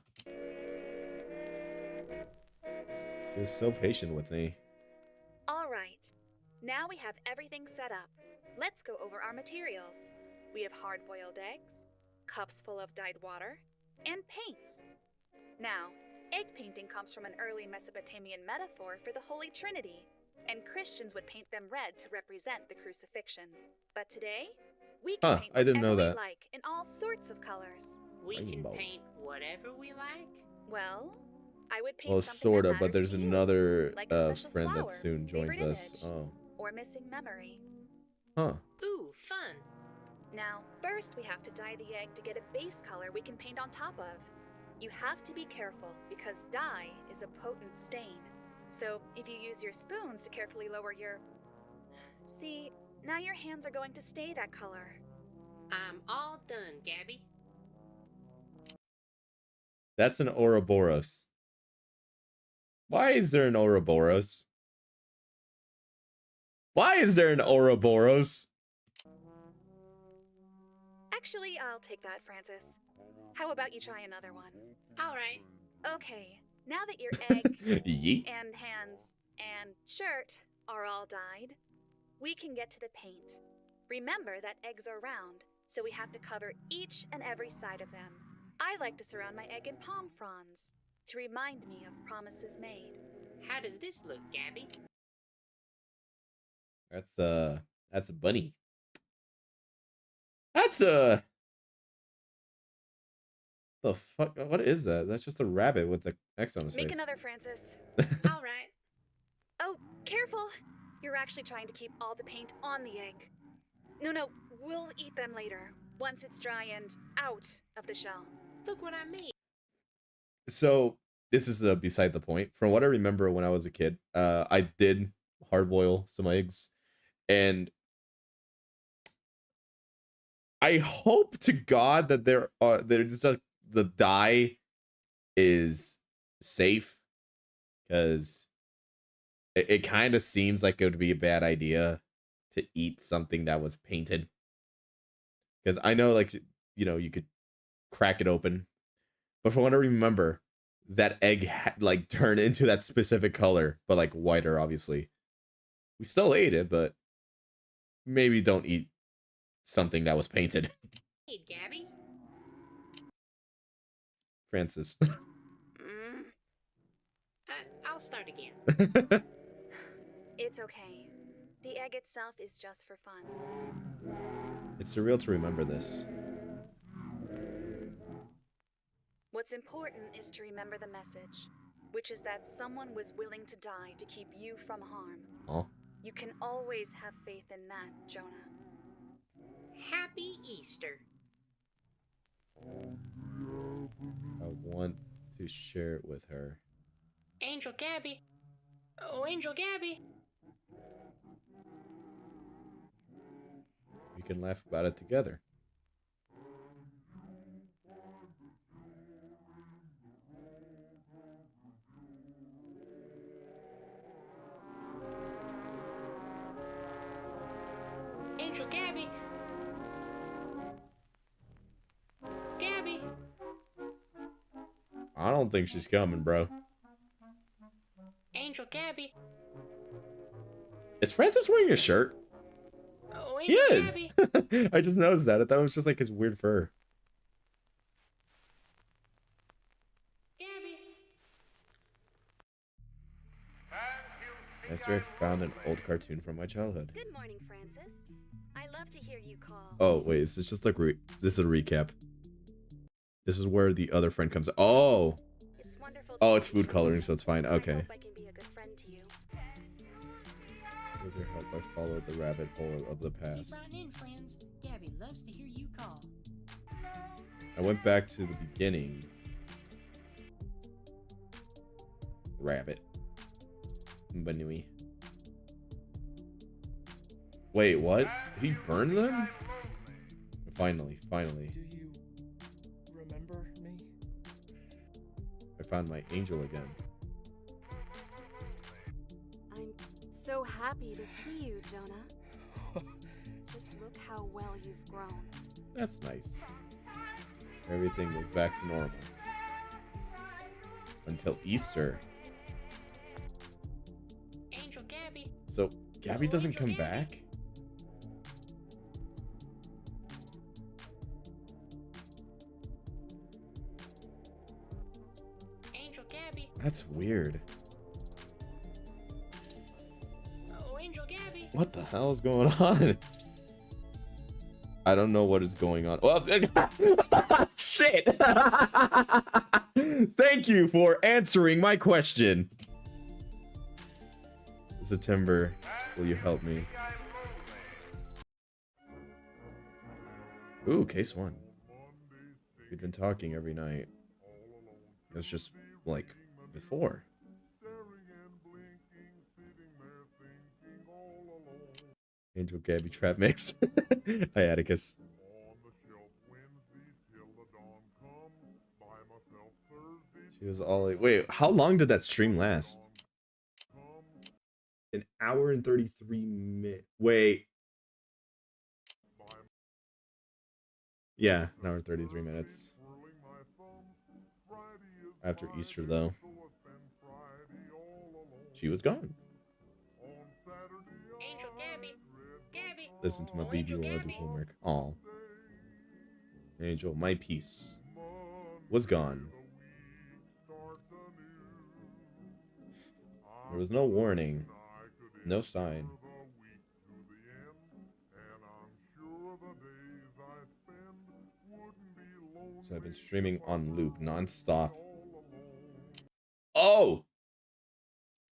He was so patient with me. All right. Now we have everything set up. Let's go over our materials. We have hard-boiled eggs, cups full of dyed water, and paints. Now, egg painting comes from an early Mesopotamian metaphor for the Holy Trinity, and Christians would paint them red to represent the crucifixion. But today, we can paint I didn't know whatever that. we like in all sorts of colors. We can Rainbow. paint whatever we like? Well, I would paint Well, something sort that of, but matters there's to you, another like a special friend that flower, soon joins favorite us. image, Oh. or missing memory. Huh. Ooh, fun. Now, first we have to dye the egg to get a base color we can paint on top of. You have to be careful because dye is a potent stain. So if you use your spoons to carefully lower your... See, now your hands are going to stay that color. I'm all done, Gabby. That's an Ouroboros. Why is there an Ouroboros? Why is there an Ouroboros? Actually, I'll take that, Francis. How about you try another one? All right. Okay, now that your egg Yeet. and hands and shirt are all dyed, we can get to the paint. Remember that eggs are round, so we have to cover each and every side of them. I like to surround my egg in palm fronds to remind me of promises made. How does this look, Gabby? That's a bunny. That's a... The fuck? What is that? That's just a rabbit with the X on his Make face. another, Francis. All right. Oh, careful! You're actually trying to keep all the paint on the egg. No, we'll eat them later, once it's dry and out of the shell. Look what I made. So this is beside the point. From what I remember when I was a kid, I did hard boil some eggs, and I hope to God that there's just the dye is safe, because it kind of seems like it would be a bad idea to eat something that was painted. Because I know, like, you could crack it open, but from what I remember, that egg had like turned into that specific color, but like whiter, obviously. We still ate it, but maybe don't eat something that was painted. Hey, Gabby. Francis. I'll start again. It's okay. The egg itself is just for fun. It's surreal to remember this. What's important is to remember the message, which is that someone was willing to die to keep you from harm. Oh. You can always have faith in that, Jonah. Happy Easter. I want to share it with her. Angel Gabby. Oh, Angel Gabby. We can laugh about it together. Angel Gabby. Gabby. I don't think she's coming, bro. Angel Gabby. Is Francis wearing a shirt? Oh, He Angel is. Gabby. I just noticed that. I thought it was just like his weird fur. Gabby. Yesterday I found an old cartoon from my childhood. Good morning, Francis. I love to hear you call. Oh, wait, this is just like this is a recap. This is where the other friend comes. Oh. It's wonderful. Oh, it's food coloring, so it's fine. I Okay. hope I can be a good friend to you. With your help, I followed the rabbit hole of the Keep past. writing in, friends. Gabby loves to hear you call. I went back to the beginning. Rabbit. Banui. Wait, what? Did he burn them? Finally. Do you remember me? I found my angel again. I'm so happy to see you, Jonah. Just look how well you've grown. That's nice. Everything was back to normal. Until Easter. Angel Gabby. So, Gabby doesn't come back? Angel Gabby. That's weird. Oh, Angel Gabby. What the hell is going on? I don't know what is going on. Well, shit! Thank you for answering my question. September, will you help me? Ooh, case 1. We've been talking every night. It's just like before. Angel Gabby trap mix. Hi, Atticus. She was all like, wait, how long did that stream last? An hour and 33 minutes. Wait. Yeah, an hour and 33 minutes. After Easter, though. She was gone. Angel Gabby. Gabby. Listen to my baby while I do homework. Aw. Angel, my piece was gone. There was no warning. No sign. So I've been streaming on loop non-stop. Oh!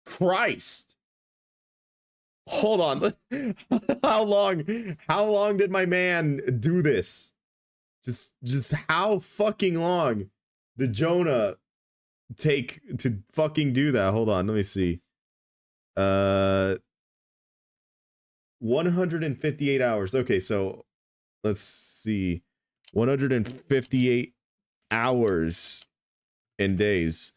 Christ! Hold on. How long did my man do this? Just how fucking long did Jonah take to fucking do that? Hold on, let me see. 158 hours. Okay, so let's see. 158 hours and days.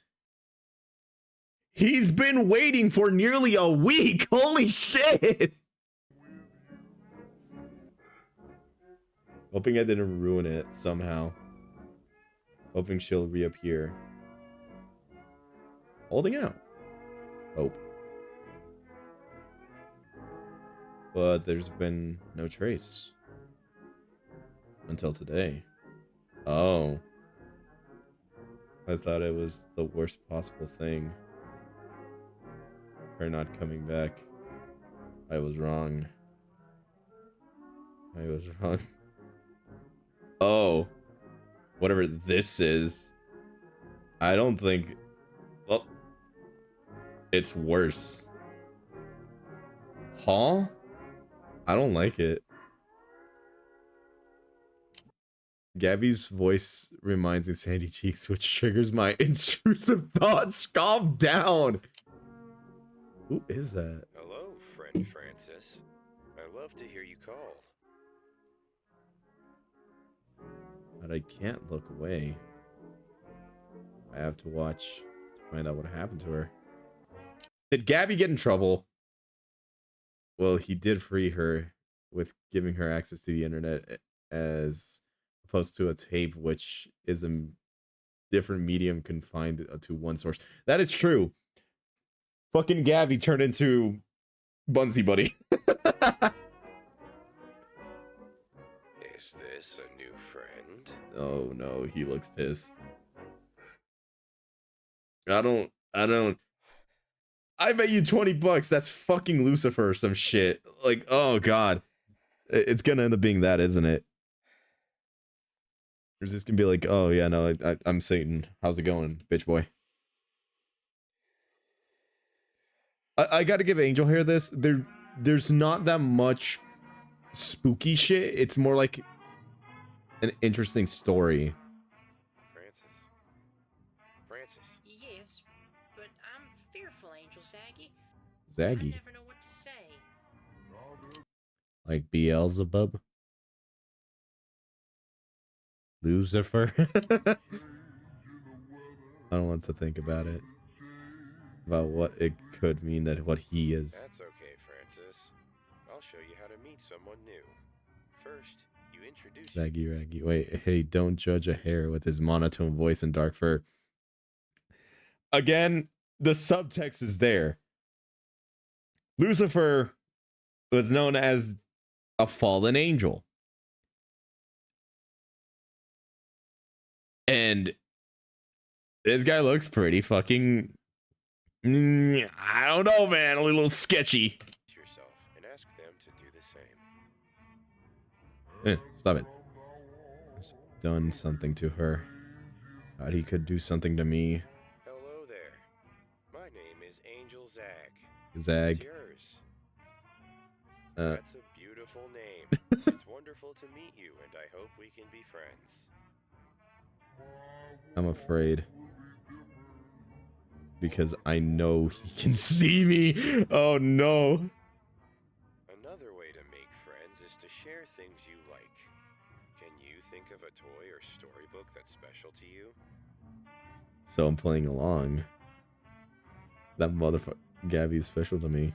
He's been waiting for nearly a week. Holy shit. Hoping I didn't ruin it somehow. Hoping she'll reappear. Holding out. Hope. But there's been no trace. Until today. Oh. I thought it was the worst possible thing. Her not coming back. I was wrong. I was wrong. Oh. Whatever this is. I don't think... Well... It's worse. Huh? I don't like it. Gabby's voice reminds me of Sandy Cheeks, which triggers my intrusive thoughts. Calm down. Who is that? Hello, friend Francis. I love to hear you call. But I can't look away. I have to watch to find out what happened to her. Did Gabby get in trouble? Well, he did free her with giving her access to the internet as opposed to a tape, which is a different medium confined to one source. That is true. Fucking Gabby turned into Bunsy Buddy. Is this a new friend? Oh no, he looks pissed. I bet you $20. That's fucking Lucifer or some shit. Like, oh god. It's gonna end up being that, isn't it? Or is this gonna be like, oh yeah, no, I'm Satan. How's it going, bitch boy? I gotta give Angel Hair this. There's not that much spooky shit. It's more like an interesting story. Francis. Yes, but I'm fearful, Angel Zaggy. Zaggy. I never know what to say. Like Beelzebub? Lucifer? I don't want to think about it. About what it could mean that what he is. That's okay, Francis. I'll show you how to meet someone new. First, you introduce Zaggy Raggy. Wait, hey, don't judge a hare with his monotone voice and dark fur. Again, the subtext is there. Lucifer was known as a fallen angel. And this guy looks pretty fucking... I don't know, man. A little sketchy. yourself and ask them to do the same. Stop it. He's done something to her. Thought he could do something to me. Hello there. My name is Angel Zag. Zag. What's yours? That's a beautiful name. It's wonderful to meet you, and I hope we can be friends. I'm afraid. Because I know he can see me. Oh no. Another way to make friends is to share things you like. Can you think of a toy or storybook that's special to you? So I'm playing along. That motherfucker Gabby is special to me.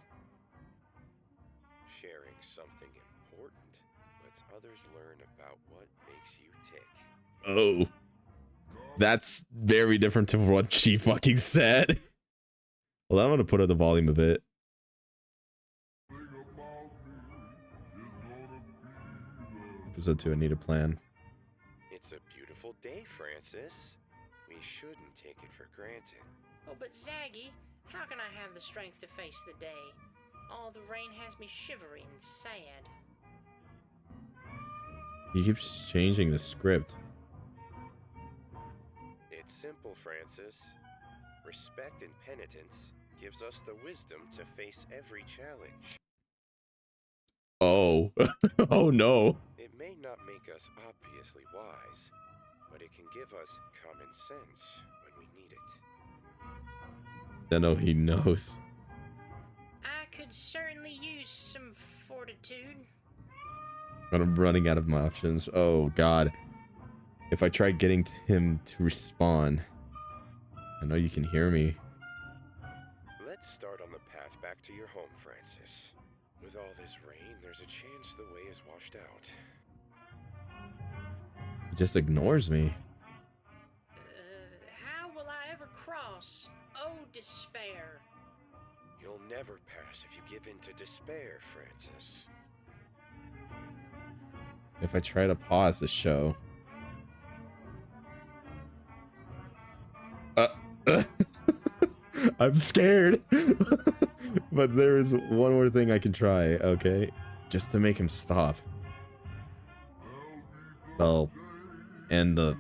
Sharing something important lets others learn about what makes you tick. Oh. That's very different to what she fucking said. Well, I'm gonna put up the volume a bit. Episode 2, I need a plan. It's a beautiful day, Francis. We shouldn't take it for granted. Oh, but Zaggy, how can I have the strength to face the day? All the rain has me shivery and sad. He keeps changing the script. It's simple, Francis. Respect and penitence gives us the wisdom to face every challenge. Oh. Oh no. It may not make us obviously wise, but it can give us common sense when we need it. I know he knows. I could certainly use some fortitude. But I'm running out of my options. Oh god. If I try getting him to respond. I know you can hear me. Let's start on the path back to your home, Francis. With all this rain, there's a chance the way is washed out. He just ignores me. How will I ever cross? Oh, despair. You'll never pass if you give in to despair, Francis. If I try to pause the show. I'm scared. But there is one more thing I can try, okay? Just to make him stop. Oh. And the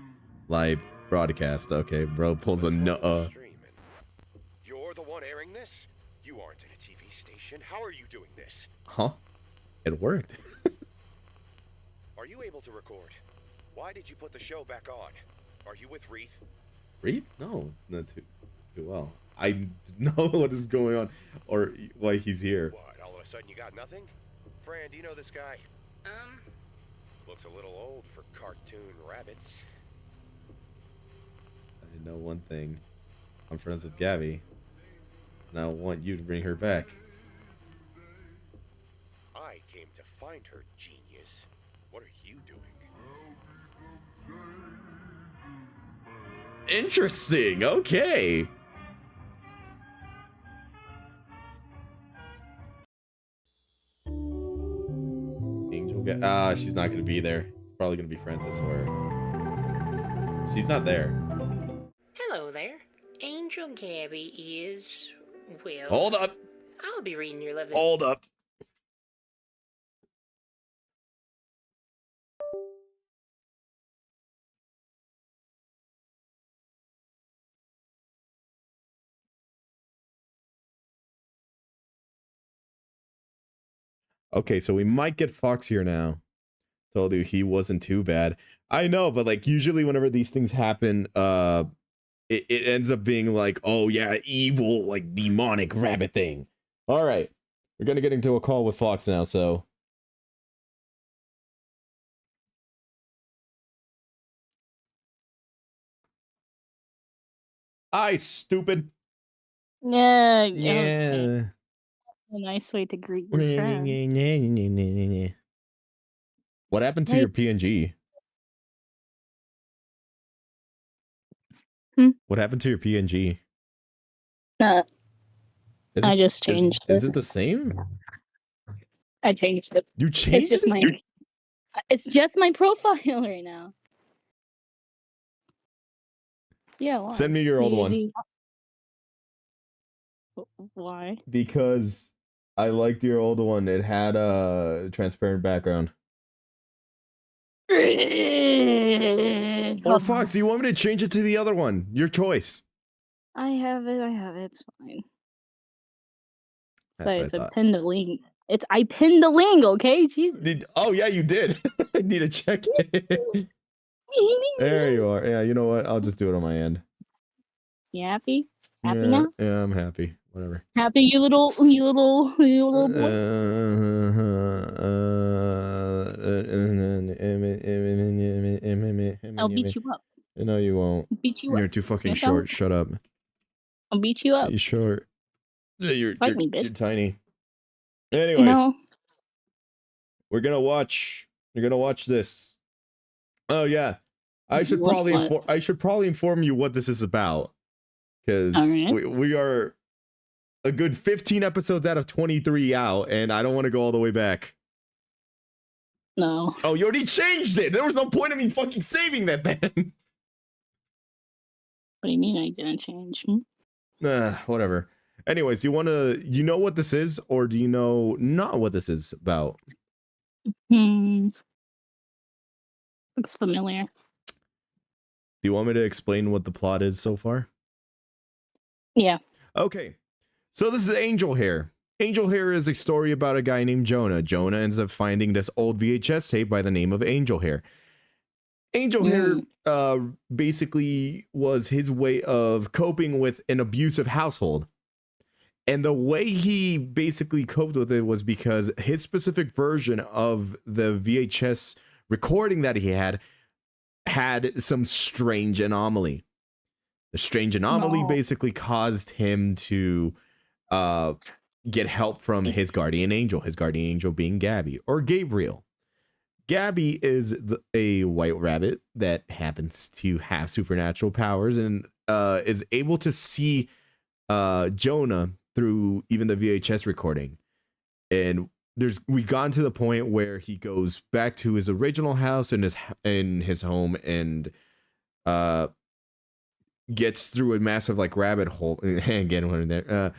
live broadcast, okay? Bro pulls a You're the one airing this? You aren't at a TV station. How are you doing this? Huh? It worked. Are you able to record? Why did you put the show back on? Are you with Wreath? Wreath? No, not too well. I know what is going on or why he's here. What, all of a sudden you got nothing? Fran, do you know this guy? Looks a little old for cartoon rabbits. I know one thing. I'm friends with Gabby. And I want you to bring her back. I came to find her, genius. What are you doing? Interesting. Okay. Angel, she's not gonna be there. It's probably gonna be Francis or she's not there. Hello there. Angel Gabby is, well... Hold up. I'll be reading your lovely... Hold up. Okay, so we might get Fox here now. Told you he wasn't too bad. I know, but like usually whenever these things happen, it ends up being like, oh yeah, evil, like demonic rabbit thing. All right, we're gonna get into a call with Fox now, so I stupid. Yeah. Okay. Yeah. A nice way to greet your friend. What happened to Hey. your PNG? What happened to your PNG? I just changed it. Is it the same? I changed it. You It's changed just it? it's just my profile right now. Yeah, why? Send me your old one. Why? Because I liked your old one. It had a transparent background. Or Fox, do you want me to change it to the other one? Your choice. I have it. It's fine. That's So what it's I a thought. pinned the link. I pinned the link, okay? Jesus. Oh yeah, you did. I need to check it. There you are. Yeah, you know what? I'll just do it on my end. You happy? Happy Yeah, now? yeah, I'm happy. Whatever. Happy, you little boy? I'll beat you up. No, you won't. Beat you You're up. too fucking Yes, short. Shut up. I'll beat you up. You're short. You're me, bitch. you're tiny. Anyways, No. we're gonna watch. You're gonna watch this. Oh yeah, I should Watch probably what? I should probably inform you what this is about, because Alright. we are a good 15 episodes out of 23 out, and I don't want to go all the way back. No. Oh, you already changed it. There was no point of me fucking saving that then. What do you mean I didn't change? Whatever. Anyways, do you want to, you know what this is, or do you know not what this is about? Looks familiar. Do you want me to explain what the plot is so far? Yeah. Okay. So this is Angel Hare. Angel Hare is a story about a guy named Jonah. Jonah ends up finding this old VHS tape by the name of Angel Hare. Angel Hare basically was his way of coping with an abusive household. And the way he basically coped with it was because his specific version of the VHS recording that he had some strange anomaly. The strange anomaly basically caused him to get help from his guardian angel being Gabby or Gabriel. Gabby is a white rabbit that happens to have supernatural powers and is able to see Jonah through even the VHS recording. And we've gone to the point where he goes back to his original house in his home and gets through a massive like rabbit hole. Again, one in there.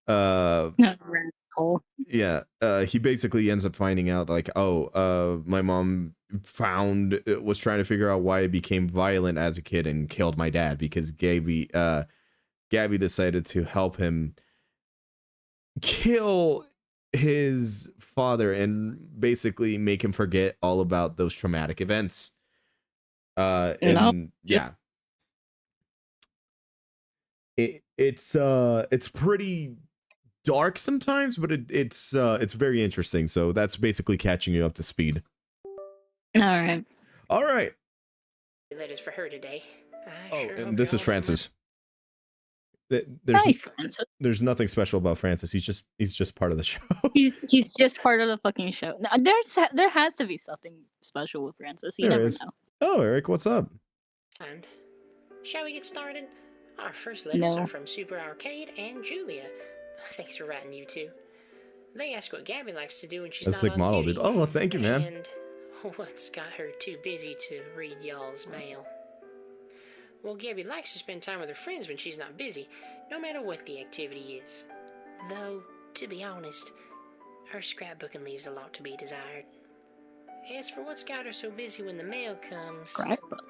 Rabbit hole. Yeah, he basically ends up finding out like, my mom was trying to figure out why I became violent as a kid and killed my dad because Gabby decided to help him kill his father and basically make him forget all about those traumatic events. Yeah. It's pretty dark sometimes, but it's very interesting. So that's basically catching you up to speed. All right. Letters for her today. And this is Francis. Hi, Francis. There's nothing special about Francis. He's just part of the show. He's just part of the fucking show. Now, there has to be something special with Francis. You never know. Oh, Eric, what's up? And shall we get started? Our first letters are from Super Arcade and Julia. Thanks for writing, you two. They ask what Gabby likes to do when she's That's not sick on model, duty. dude. Oh, well, thank you, man. And what's got her too busy to read y'all's mail? Well, Gabby likes to spend time with her friends when she's not busy, no matter what the activity is. Though, to be honest, her scrapbooking leaves a lot to be desired. As for what's got her so busy when the mail comes... Scrapbook?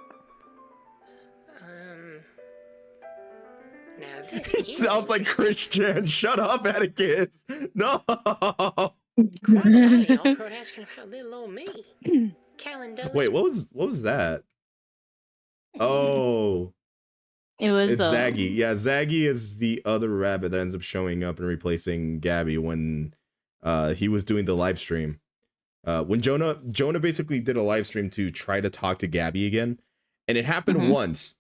Now this He sounds like Christian. Shut up, Atticus. No. Y'all asking about little old me. Wait, what was that? Oh, it's Zaggy. Yeah, Zaggy is the other rabbit that ends up showing up and replacing Gabby when he was doing the live stream. When Jonah basically did a live stream to try to talk to Gabby again, and it happened once,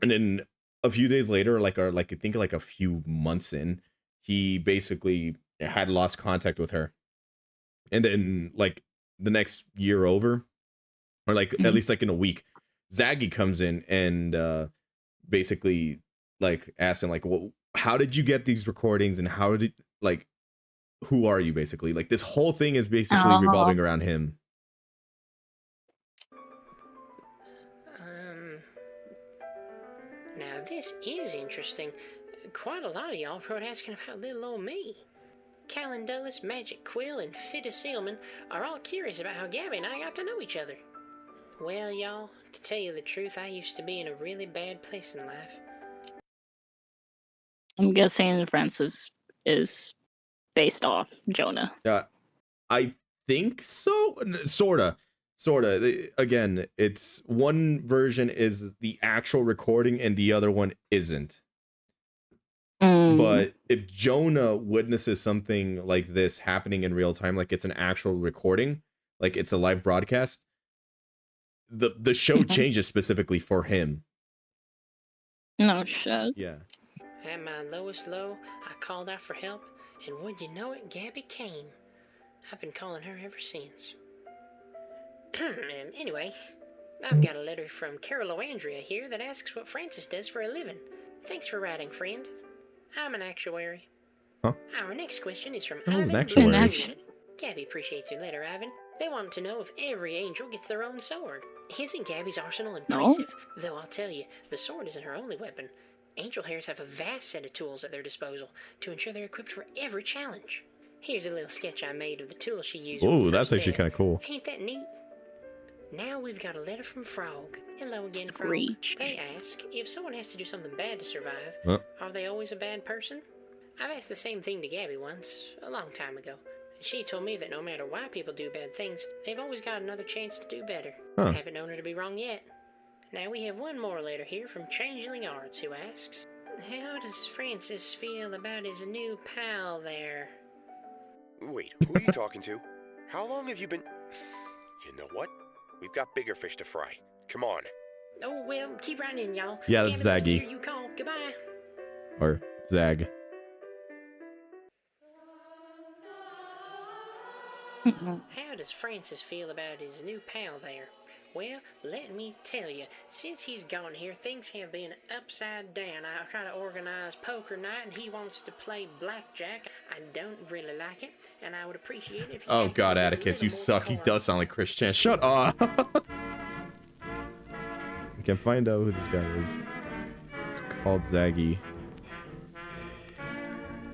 and then a few days later, or like I think like a few months in, he basically had lost contact with her. And then like the next year over, or like at least like in a week, Zaggy comes in and basically like asks him like, well, how did you get these recordings, and how did like who are you, basically? Like this whole thing is basically revolving around him. Now this is interesting. Quite a lot of y'all wrote asking about little old me. Callan Dulles, Magic Quill, and Fitta Sealman are all curious about how Gabby and I got to know each other. Well, y'all, to tell you the truth, I used to be in a really bad place in life. I'm guessing Francis is based off Jonah. Yeah, I think so. Sorta. Again, it's one version is the actual recording and the other one isn't. But if Jonah witnesses something like this happening in real time, like it's an actual recording, like it's a live broadcast, the show changes specifically for him. No shit. Yeah. At my lowest low, I called out for help, and would you know it, Gabby came. I've been calling her ever since. Anyway, I've got a letter from Carol O'Andrea here that asks what Francis does for a living. Thanks for writing, friend. I'm an actuary. Huh? Our next question is from What is an Ivan. actuary? Gabby appreciates your letter, Ivan. They want to know if every angel gets their own sword. Isn't Gabby's arsenal impressive? Though I'll tell you, the sword isn't her only weapon. Angel hares have a vast set of tools at their disposal to ensure they're equipped for every challenge. Here's a little sketch I made of the tools she uses. Oh, that's actually kind of cool. Ain't that neat? Now we've got a letter from Frog. Hello again, Frog. Screech. They ask, if someone has to do something bad to survive, are they always a bad person? I've asked the same thing to Gabby once, a long time ago. And she told me that no matter why people do bad things, they've always got another chance to do better. I haven't known her to be wrong yet. Now we have one more letter here from Changeling Arts, who asks, how does Francis feel about his new pal there? Wait, who are you talking to? How long have you been... You know what? We've got bigger fish to fry. Come on. Oh, well, keep writing in, y'all. Yeah, that's Zaggy. You call. Goodbye. Or Zag. How does Francis feel about his new pal there? Well, let me tell you, since he's gone here, things have been upside down. I try to organize poker night, and he wants to play blackjack. I don't really like it, and I would appreciate it if he Oh had god, a Atticus, little you more suck. He decorum. does sound like Chris Chan. Shut up. We can find out who this guy is. It's called Zaggy.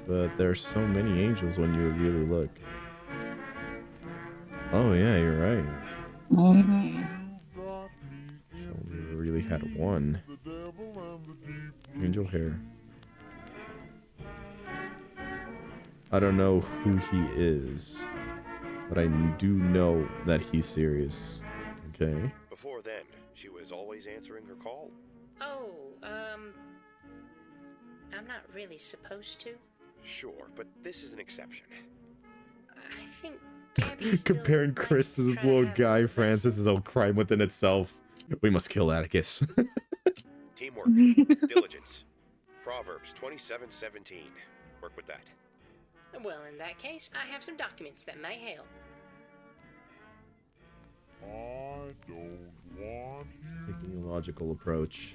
But there's so many angels when you really look. Oh yeah, you're right. Only really had one. Angel Hare. I don't know who he is, but I do know that he's serious. Okay. Before then, she was always answering her call. Oh, I'm not really supposed to. Sure, but this is an exception. I think Gabby Comparing Chris to this little guy, Francis, is a crime within itself. We must kill Atticus. Teamwork, diligence. Proverbs 27:17. Work with that. Well, in that case, I have some documents that may help. He's taking a logical approach.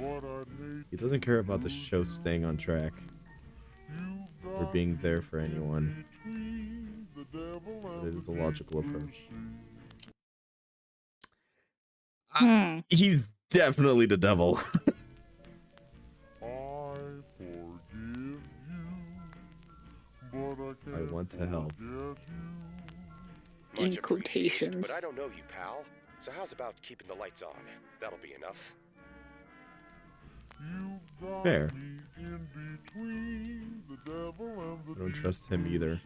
He doesn't care about the show staying on track or being there for anyone. It is a logical approach. He's definitely the devil. I want to help. Much In quotations. appreciated, but I don't know you, pal. So how's about keeping the lights on? That'll be enough. Fair. I don't trust him either.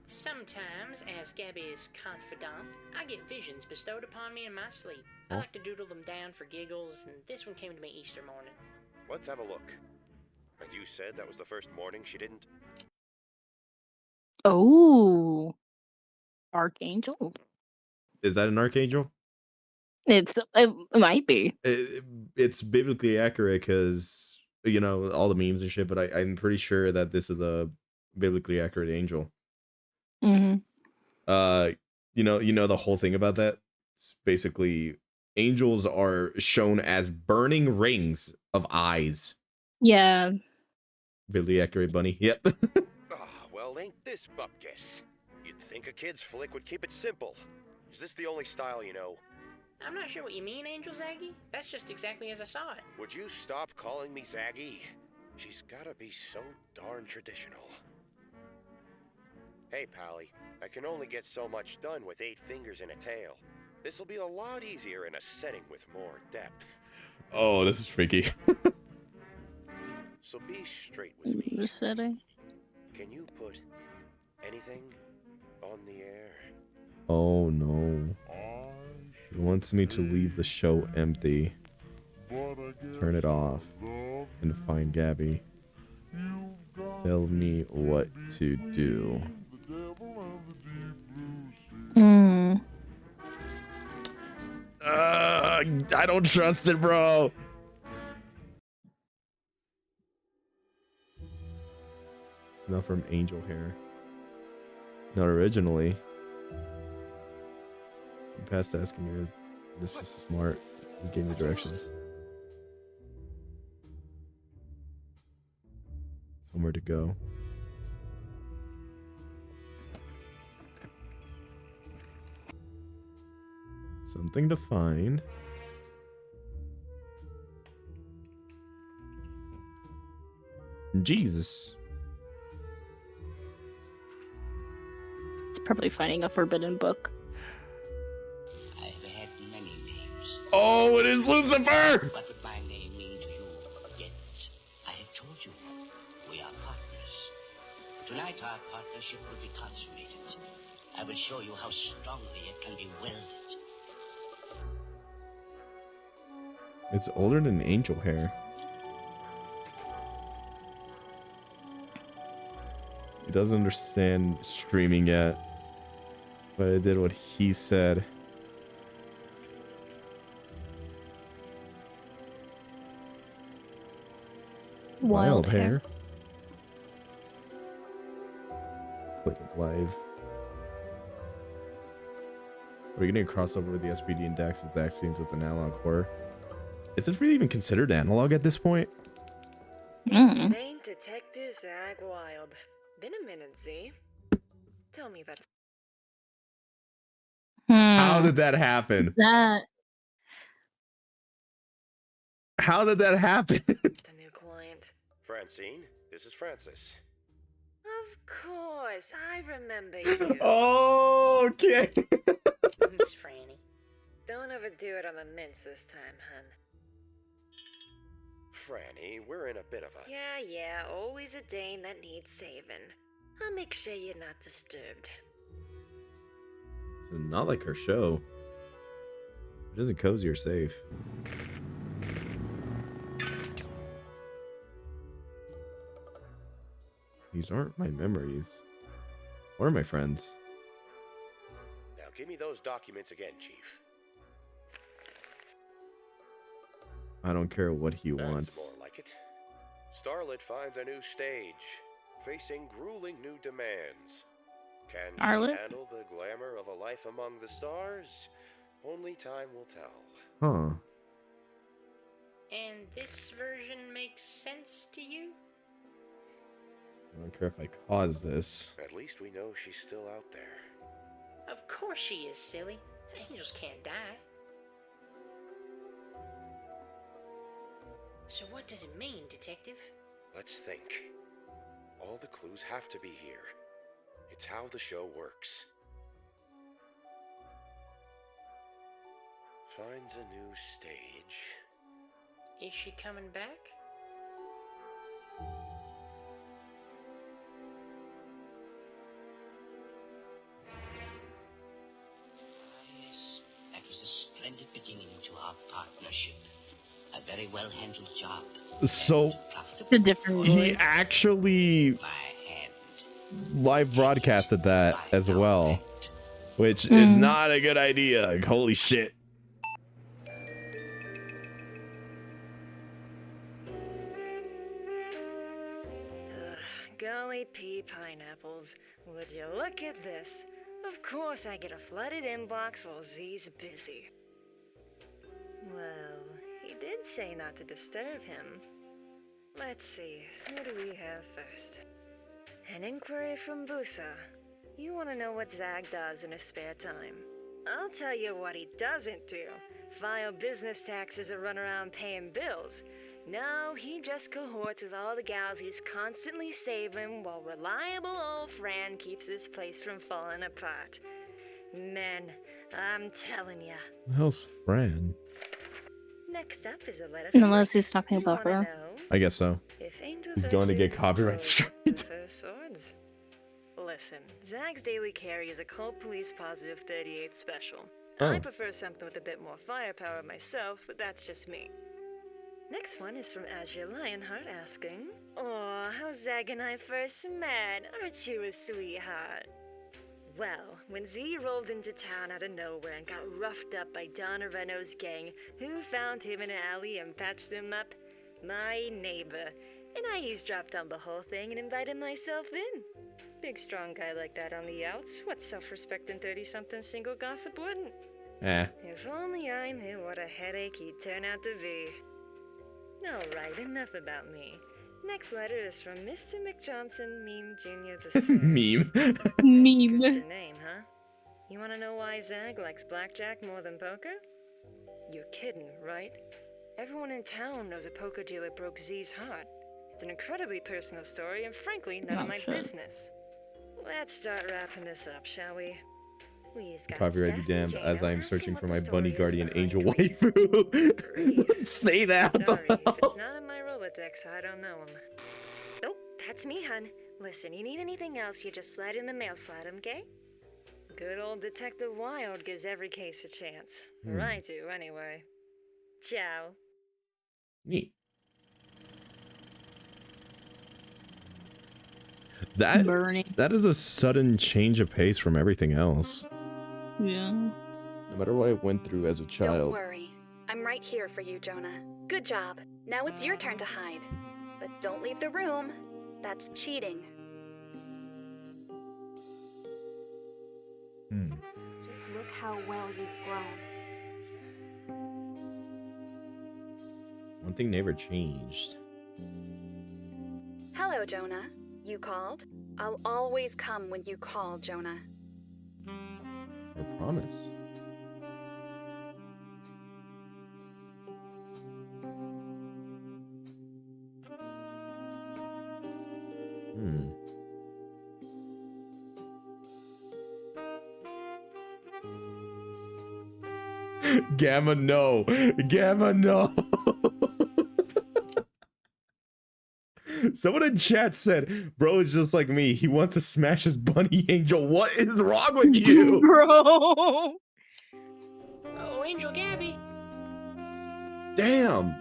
Sometimes, as Gabby's confidant, I get visions bestowed upon me in my sleep. I Oh. like to doodle them down for giggles, and this one came to me Easter morning. Let's have a look. And you said that was the first morning she didn't... Oh, Archangel. Is that an archangel? It might be. It's biblically accurate because you know, all the memes and shit, but I'm pretty sure that this is a biblically accurate angel. Mm-hmm. You know the whole thing about that. It's basically, angels are shown as burning rings of eyes. Yeah. Biblically accurate, bunny. Yep. Well, ain't this bupkis? You'd think a kid's flick would keep it simple. Is this the only style you know? I'm not sure what you mean, Angel Zaggy. That's just exactly as I saw it. Would you stop calling me Zaggy? She's gotta be so darn traditional. Hey, Pally, I can only get so much done with 8 fingers and a tail. This'll be a lot easier in a setting with more depth. Oh, this is freaky. So be straight with me. Setting. Can you put anything on the air? Oh no. He wants me to leave the show empty. Turn it off. And find Gabby. Tell me what to do. I don't trust it, bro. It's not from Angel Hare. Not originally. You passed asking me this is smart. You gave me directions. Somewhere to go. Something to find. Jesus. It's probably finding a forbidden book. I've had many names. Oh, it is Lucifer! What would my name mean to you? Yet, I have told you, we are partners. Tonight our partnership will be consummated. I will show you how strongly it can be welded. It's older than Angel Hair. He doesn't understand streaming yet, but I did what he said. Wild hair. Click it live. Are we getting a crossover with the SPD and Dax exact scenes with an analog horror? Is this really even considered analog at this point? Ain't Detective Zag Wild. Been a minute, Z. Tell me that's... How did that happen? How did that happen? A new client. Francine, this is Francis. Of course, I remember you. Oh, okay. Miss Franny. Don't overdo it on the mints this time, hun. Franny, we're in a bit of a... Yeah, always a dame that needs saving. I'll make sure you're not disturbed. This is not like her show. It isn't cozy or safe. These aren't my memories. What are my friends? Now give me those documents again, Chief. I don't care what he That's wants. more like it. Starlet finds a new stage, facing grueling new demands. Can she Starlet? handle the glamour of a life among the stars? Only time will tell. Huh. And this version makes sense to you? I don't care if I cause this. At least we know she's still out there. Of course she is, silly. Angels can't die. So what does it mean, Detective? Let's think. All the clues have to be here. It's how the show works. Finds a new stage. Is she coming back? Yes, that was a splendid beginning to our partnership. A very well-handled job. So a different he voice. actually live broadcasted that as well, which is not a good idea. Like, holy shit. white pea pineapples. Would you look at this? Of course I get a flooded inbox while Z's busy. Well, he did say not to disturb him. Let's see, who do we have first? An inquiry from Busa. You want to know what Zag does in his spare time? I'll tell you what he doesn't do. File business taxes or run around paying bills. No, he just cohorts with all the gals he's constantly saving while reliable old Fran keeps this place from falling apart. Men, I'm telling ya. What the hell's Fran? Next up is a letter from Unless he's talking about her. I guess so. He's going to get copyright straight. Swords. Listen, Zag's Daily Carry is a cult police positive 38 special. I prefer something with a bit more firepower myself, but that's just me. Next one is from Azure Lionheart asking, "Oh, how Zag and I first met. Aren't you a sweetheart?" Well, when Z rolled into town out of nowhere and got roughed up by Donna Renault's gang, who found him in an alley and patched him up? My neighbor. And I eavesdropped on the whole thing and invited myself in. Big strong guy like that on the outs. What self-respecting 30-something single gossip wouldn't? If only I knew what a headache he'd turn out to be. Alright, enough about me. Next letter is from Mr. McJohnson, Meme Jr. the Meme. Meme. That's your name, huh? You want to know why Zag likes blackjack more than poker? You're kidding, right? Everyone in town knows a poker dealer broke Z's heart. It's an incredibly personal story, and frankly, none of my business. Let's start wrapping this up, shall we? We've got Copyright be Steph damned, and as Jane I am asking searching what for the my story bunny is guardian behind angel Twink. waifu. Don't say that. What the Sorry, if hell? it's not in my Rolodex, I don't know him. Nope, that's me, hun. Listen, you need anything else, you just slide in the mail slot, okay? Good old Detective Wild gives every case a chance. Or I do, anyway. Ciao. Neat. Bernie. That is a sudden change of pace from everything else. Yeah. No matter what I went through as a Don't child. worry. I'm right here for you, Jonah. Good job. Now it's your turn to hide. But don't leave the room. That's cheating. Just look how well you've grown. One thing never changed. Hello, Jonah. You called? I'll always come when you call, Jonah. I promise. Gamma, no. Gamma, no. Someone in chat said, bro is just like me. He wants to smash his bunny angel. What is wrong with you? Bro. Oh, Angel Gabby. Damn.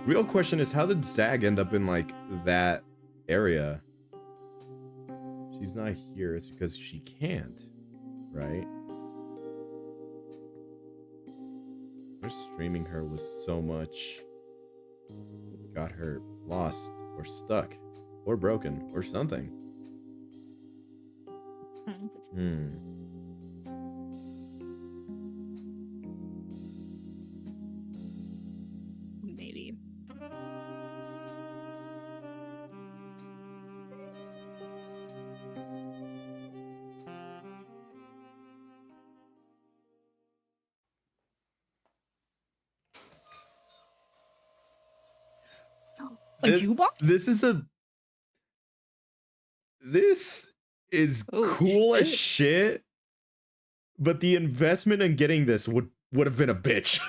Real question is, how did Zag end up in, like, that area? She's not here. It's because she can't, right? Or streaming her was so much, got her lost or stuck or broken or something. Maybe. This is cool as shit, but the investment in getting this would have been a bitch.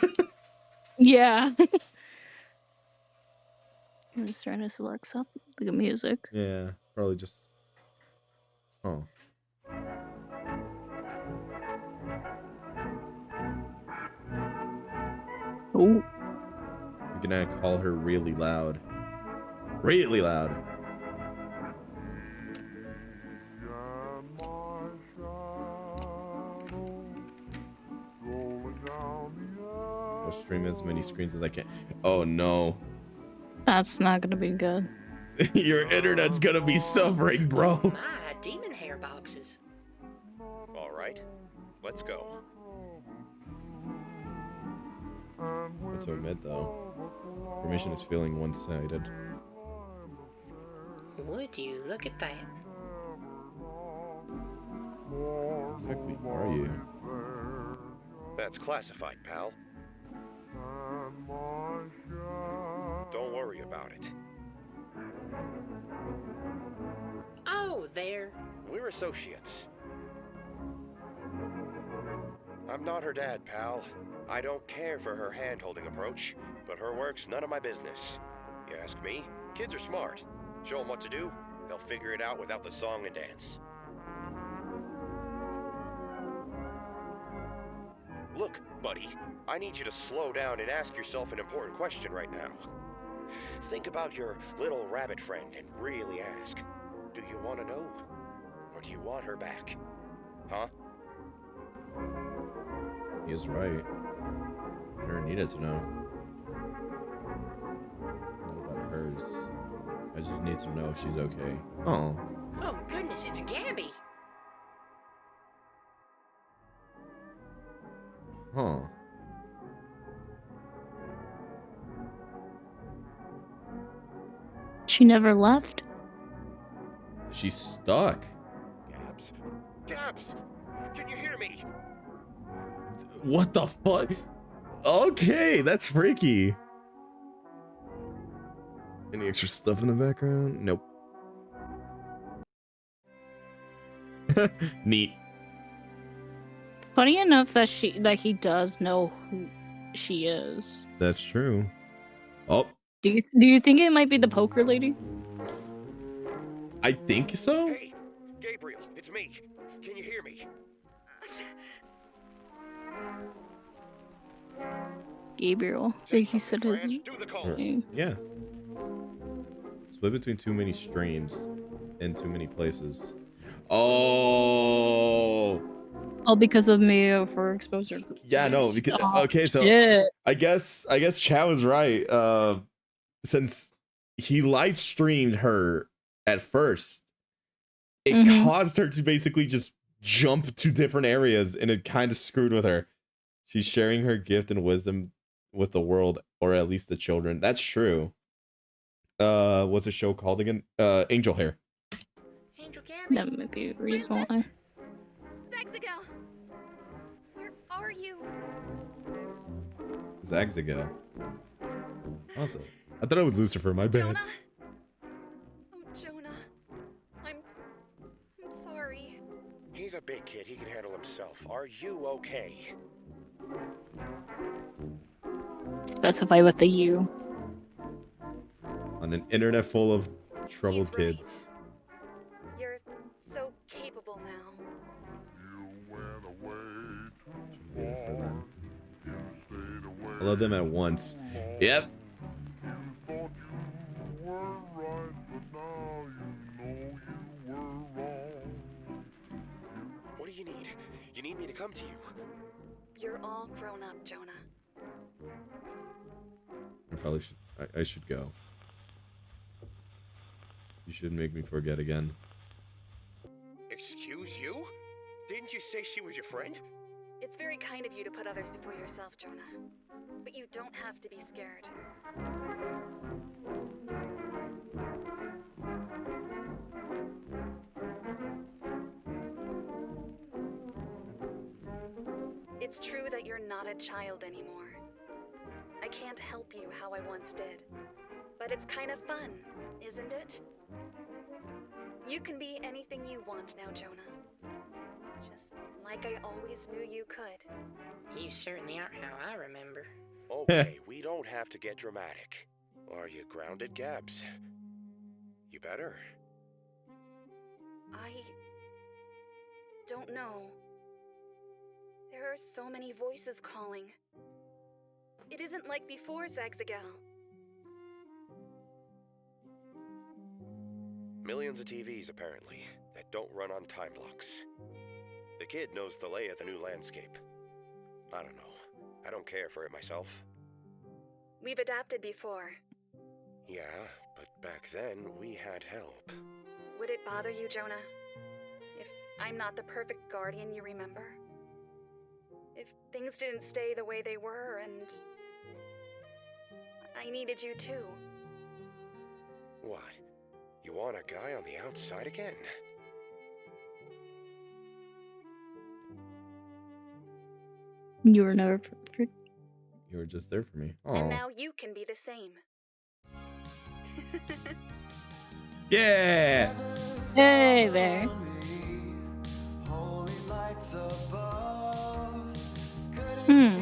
Yeah. I'm just trying to select something like music. Yeah, probably just. Oh. Oh. You're gonna call her really loud. Really loud. I'll stream as many screens as I can. Oh no. That's not gonna be good. Your internet's gonna be suffering, bro. My demon hair boxes. All right, let's go. What to admit, though, permission is feeling one-sided. Would you look at that? Exactly, who are you? That's classified, pal. Don't worry about it. Oh, there. We're associates. I'm not her dad, pal. I don't care for her hand-holding approach, but her work's none of my business. You ask me, kids are smart. Show them what to do, they'll figure it out without the song and dance. Look, buddy, I need you to slow down and ask yourself an important question right now. Think about your little rabbit friend and really ask, do you want to know? Or do you want her back? Huh? He is right. I never needed to know. Not about hers. I just need to know if she's okay. Oh. Oh, goodness, it's Gabby. Huh. She never left. She's stuck. Gabs? Gabs! Can you hear me? What the fuck? Okay, that's freaky. Any extra stuff in the background? Nope. Neat. Funny enough that he does know who she is. That's true. Oh, Do you think it might be the poker lady? I think so. Hey, Gabriel, it's me. Can you hear me? Gabriel. Like he said his name. Yeah. Split between too many streams and too many places. Oh. Oh, because of me for exposure. Yeah, no. Because, okay, so shit. I guess Chow is right. Since he live streamed her at first, it caused her to basically just jump to different areas, and it kind of screwed with her. She's sharing her gift and wisdom with the world, or at least the children. That's true. What's the show called again? Angel Hair. That might be a reason why. Zagzagow! Where are you? Zagzagow. Also, I thought it was Lucifer. My bad. Jonah? Oh, Jonah. I'm sorry. He's a big kid. He can handle himself. Are you okay? Specify with the U. On an internet full of troubled kids. You're so capable now. For them. I love them at once. Yep. What do you need? You need me to come to you? You're all grown up, Jonah. I probably should. I should go. You shouldn't make me forget again. Excuse you? Didn't you say she was your friend? It's very kind of you to put others before yourself, Jonah. But you don't have to be scared. It's true that you're not a child anymore. I can't help you how I once did. But it's kind of fun, isn't it? You can be anything you want now, Jonah. Just like I always knew you could. You certainly aren't how I remember. Okay, we don't have to get dramatic. Are you grounded, Gabs? You better. I don't know. There are so many voices calling. It isn't like before, Zagzagow. Millions of TVs, apparently, that don't run on time blocks. The kid knows the lay of the new landscape. I don't know. I don't care for it myself. We've adapted before. Yeah, but back then we had help. Would it bother you, Jonah, if I'm not the perfect guardian you remember? If things didn't stay the way they were and I needed you too? What? You want a guy on the outside again? You were never perfect. You were just there for me. And Oh. now you can be the same. Yeah. Hey there. Hmm.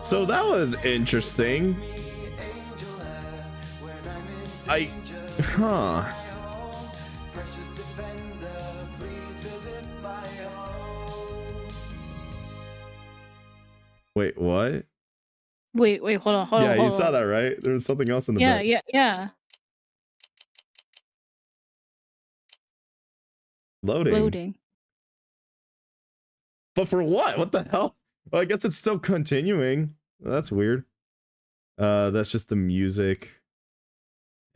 So that was interesting. Huh. Wait, what? Wait, hold on, hold on. Yeah, hold you saw on. that, right? There was something else in the Yeah, back. yeah. Loading. But for what? What the hell? Well, I guess it's still continuing. Well, that's weird. That's just the music.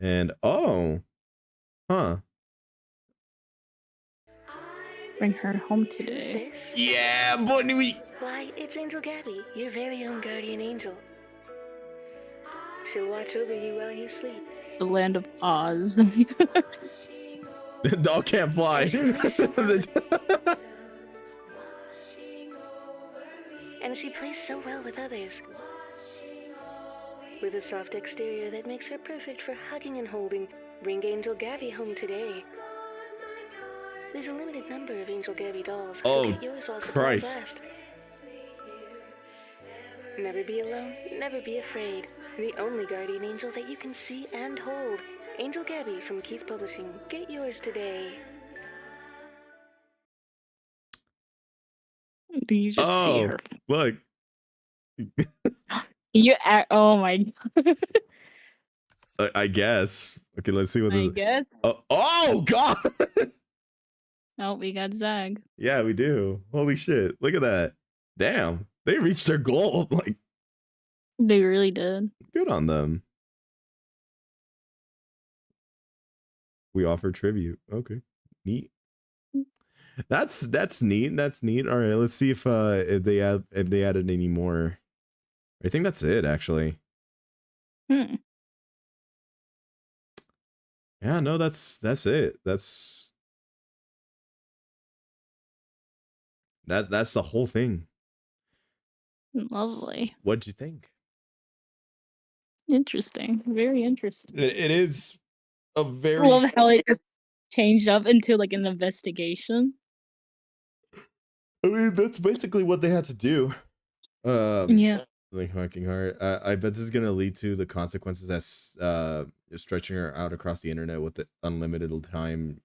And oh. Huh. Bring her home Who's today. this? Yeah, bunny. Why, it's Angel Gabby, your very own guardian angel. She'll watch over you while you sleep. The land of Oz. Dog can't fly. And she plays so well with others. With a soft exterior that makes her perfect for hugging and holding, bring Angel Gabby home today. There's a limited number of Angel Gabby dolls, so get yours while supplies Christ. last. Never be alone, never be afraid. The only guardian angel that you can see and hold. Angel Gabby from Keith Publishing. Get yours today. Do you just see Oh, her? look. You act. Oh my. I guess. Okay, let's see what this I is. guess. Oh, God. Oh, we got Zag. Yeah, we do. Holy shit. Look at that. Damn. They reached their goal. Like, They really did. good on them. We offer tribute. Okay. Neat. That's neat. That's neat. All right, let's see if they added any more. I think that's it, actually. Hmm. Yeah, no, that's it. That's the whole thing. Lovely. What'd you think? Interesting. Very interesting. It is a I very love how it just changed up into like an investigation. I mean, that's basically what they had to do. Yeah. Like fucking hard. I bet this is gonna lead to the consequences as stretching her out across the internet with the unlimited time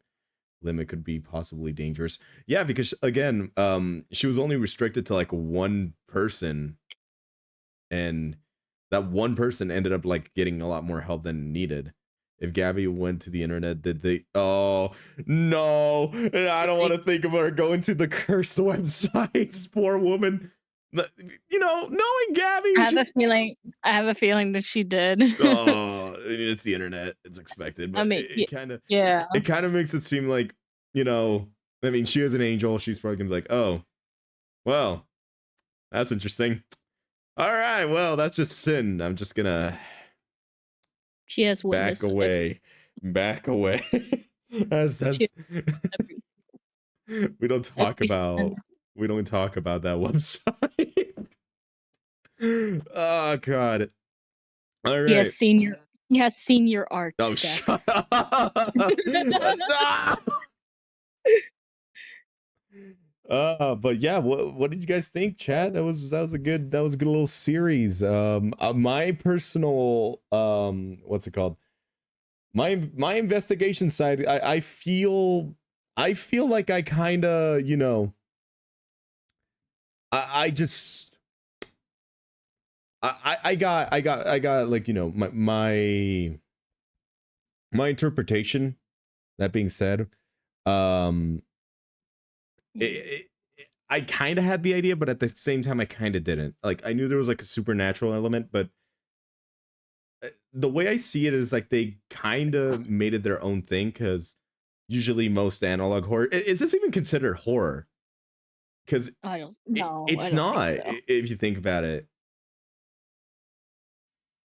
limit could be possibly dangerous. Yeah, because again, she was only restricted to like one person, and that one person ended up like getting a lot more help than needed. If Gabby went to the internet, did they? Oh no! I don't want to think of her going to the cursed websites. Poor woman. You know, knowing Gabby, I have a feeling that she did. oh, it's the internet. It's expected, but I mean, it kind of yeah. It kind of makes it seem like, you know, I mean, she is an angel. She's probably gonna be like, oh, well, that's interesting. All right, well, that's just sin. I'm just gonna She has back away. that's we don't talk about that website. Oh God. All right. He has senior art. Oh, shut up. But yeah, what did you guys think, chat? That was a good little series. My personal what's it called? My investigation side, I feel like I kind of, you know, I just I got like, you know, my interpretation. That being said, I kind of had the idea, but at the same time, I kind of didn't. Like, I knew there was like a supernatural element, but the way I see it is like they kind of made it their own thing, because usually most analog horror, is this even considered horror? Because I don't know. It's not. If you think about it,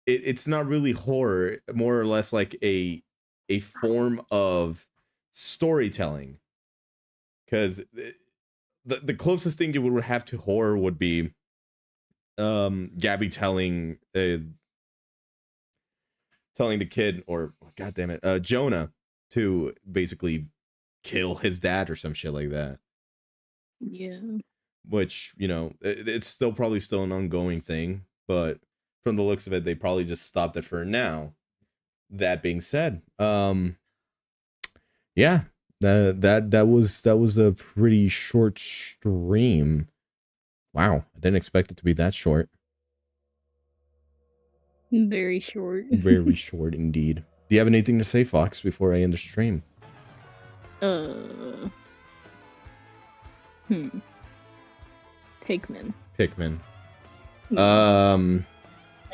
it's not really horror. More or less like a form of storytelling. Because the closest thing you would have to horror would be Gabby telling the kid, or god damn it, Jonah, to basically kill his dad or some shit like that. Yeah. Which, you know, it's still probably still an ongoing thing, but from the looks of it, they probably just stopped it for now. That being said, yeah, that was a pretty short stream. Wow, I didn't expect it to be that short. Very short. Very short indeed. Do you have anything to say, Fox, before I end the stream? Pikmin. I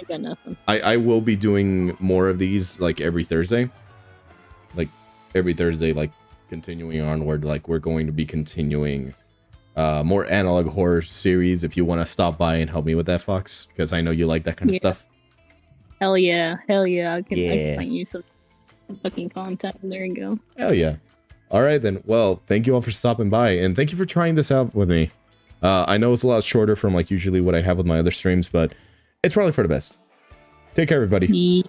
got nothing. I will be doing more of these like every Thursday. Like every Thursday, like continuing onward. Like we're going to be continuing more analog horror series. If you want to stop by and help me with that, Fox, because I know you like that kind of stuff. Hell yeah. I can find you some fucking content. There you go. Hell yeah. All right then. Well, thank you all for stopping by, and thank you for trying this out with me. I know it's a lot shorter from like usually what I have with my other streams, but it's probably for the best. Take care, everybody.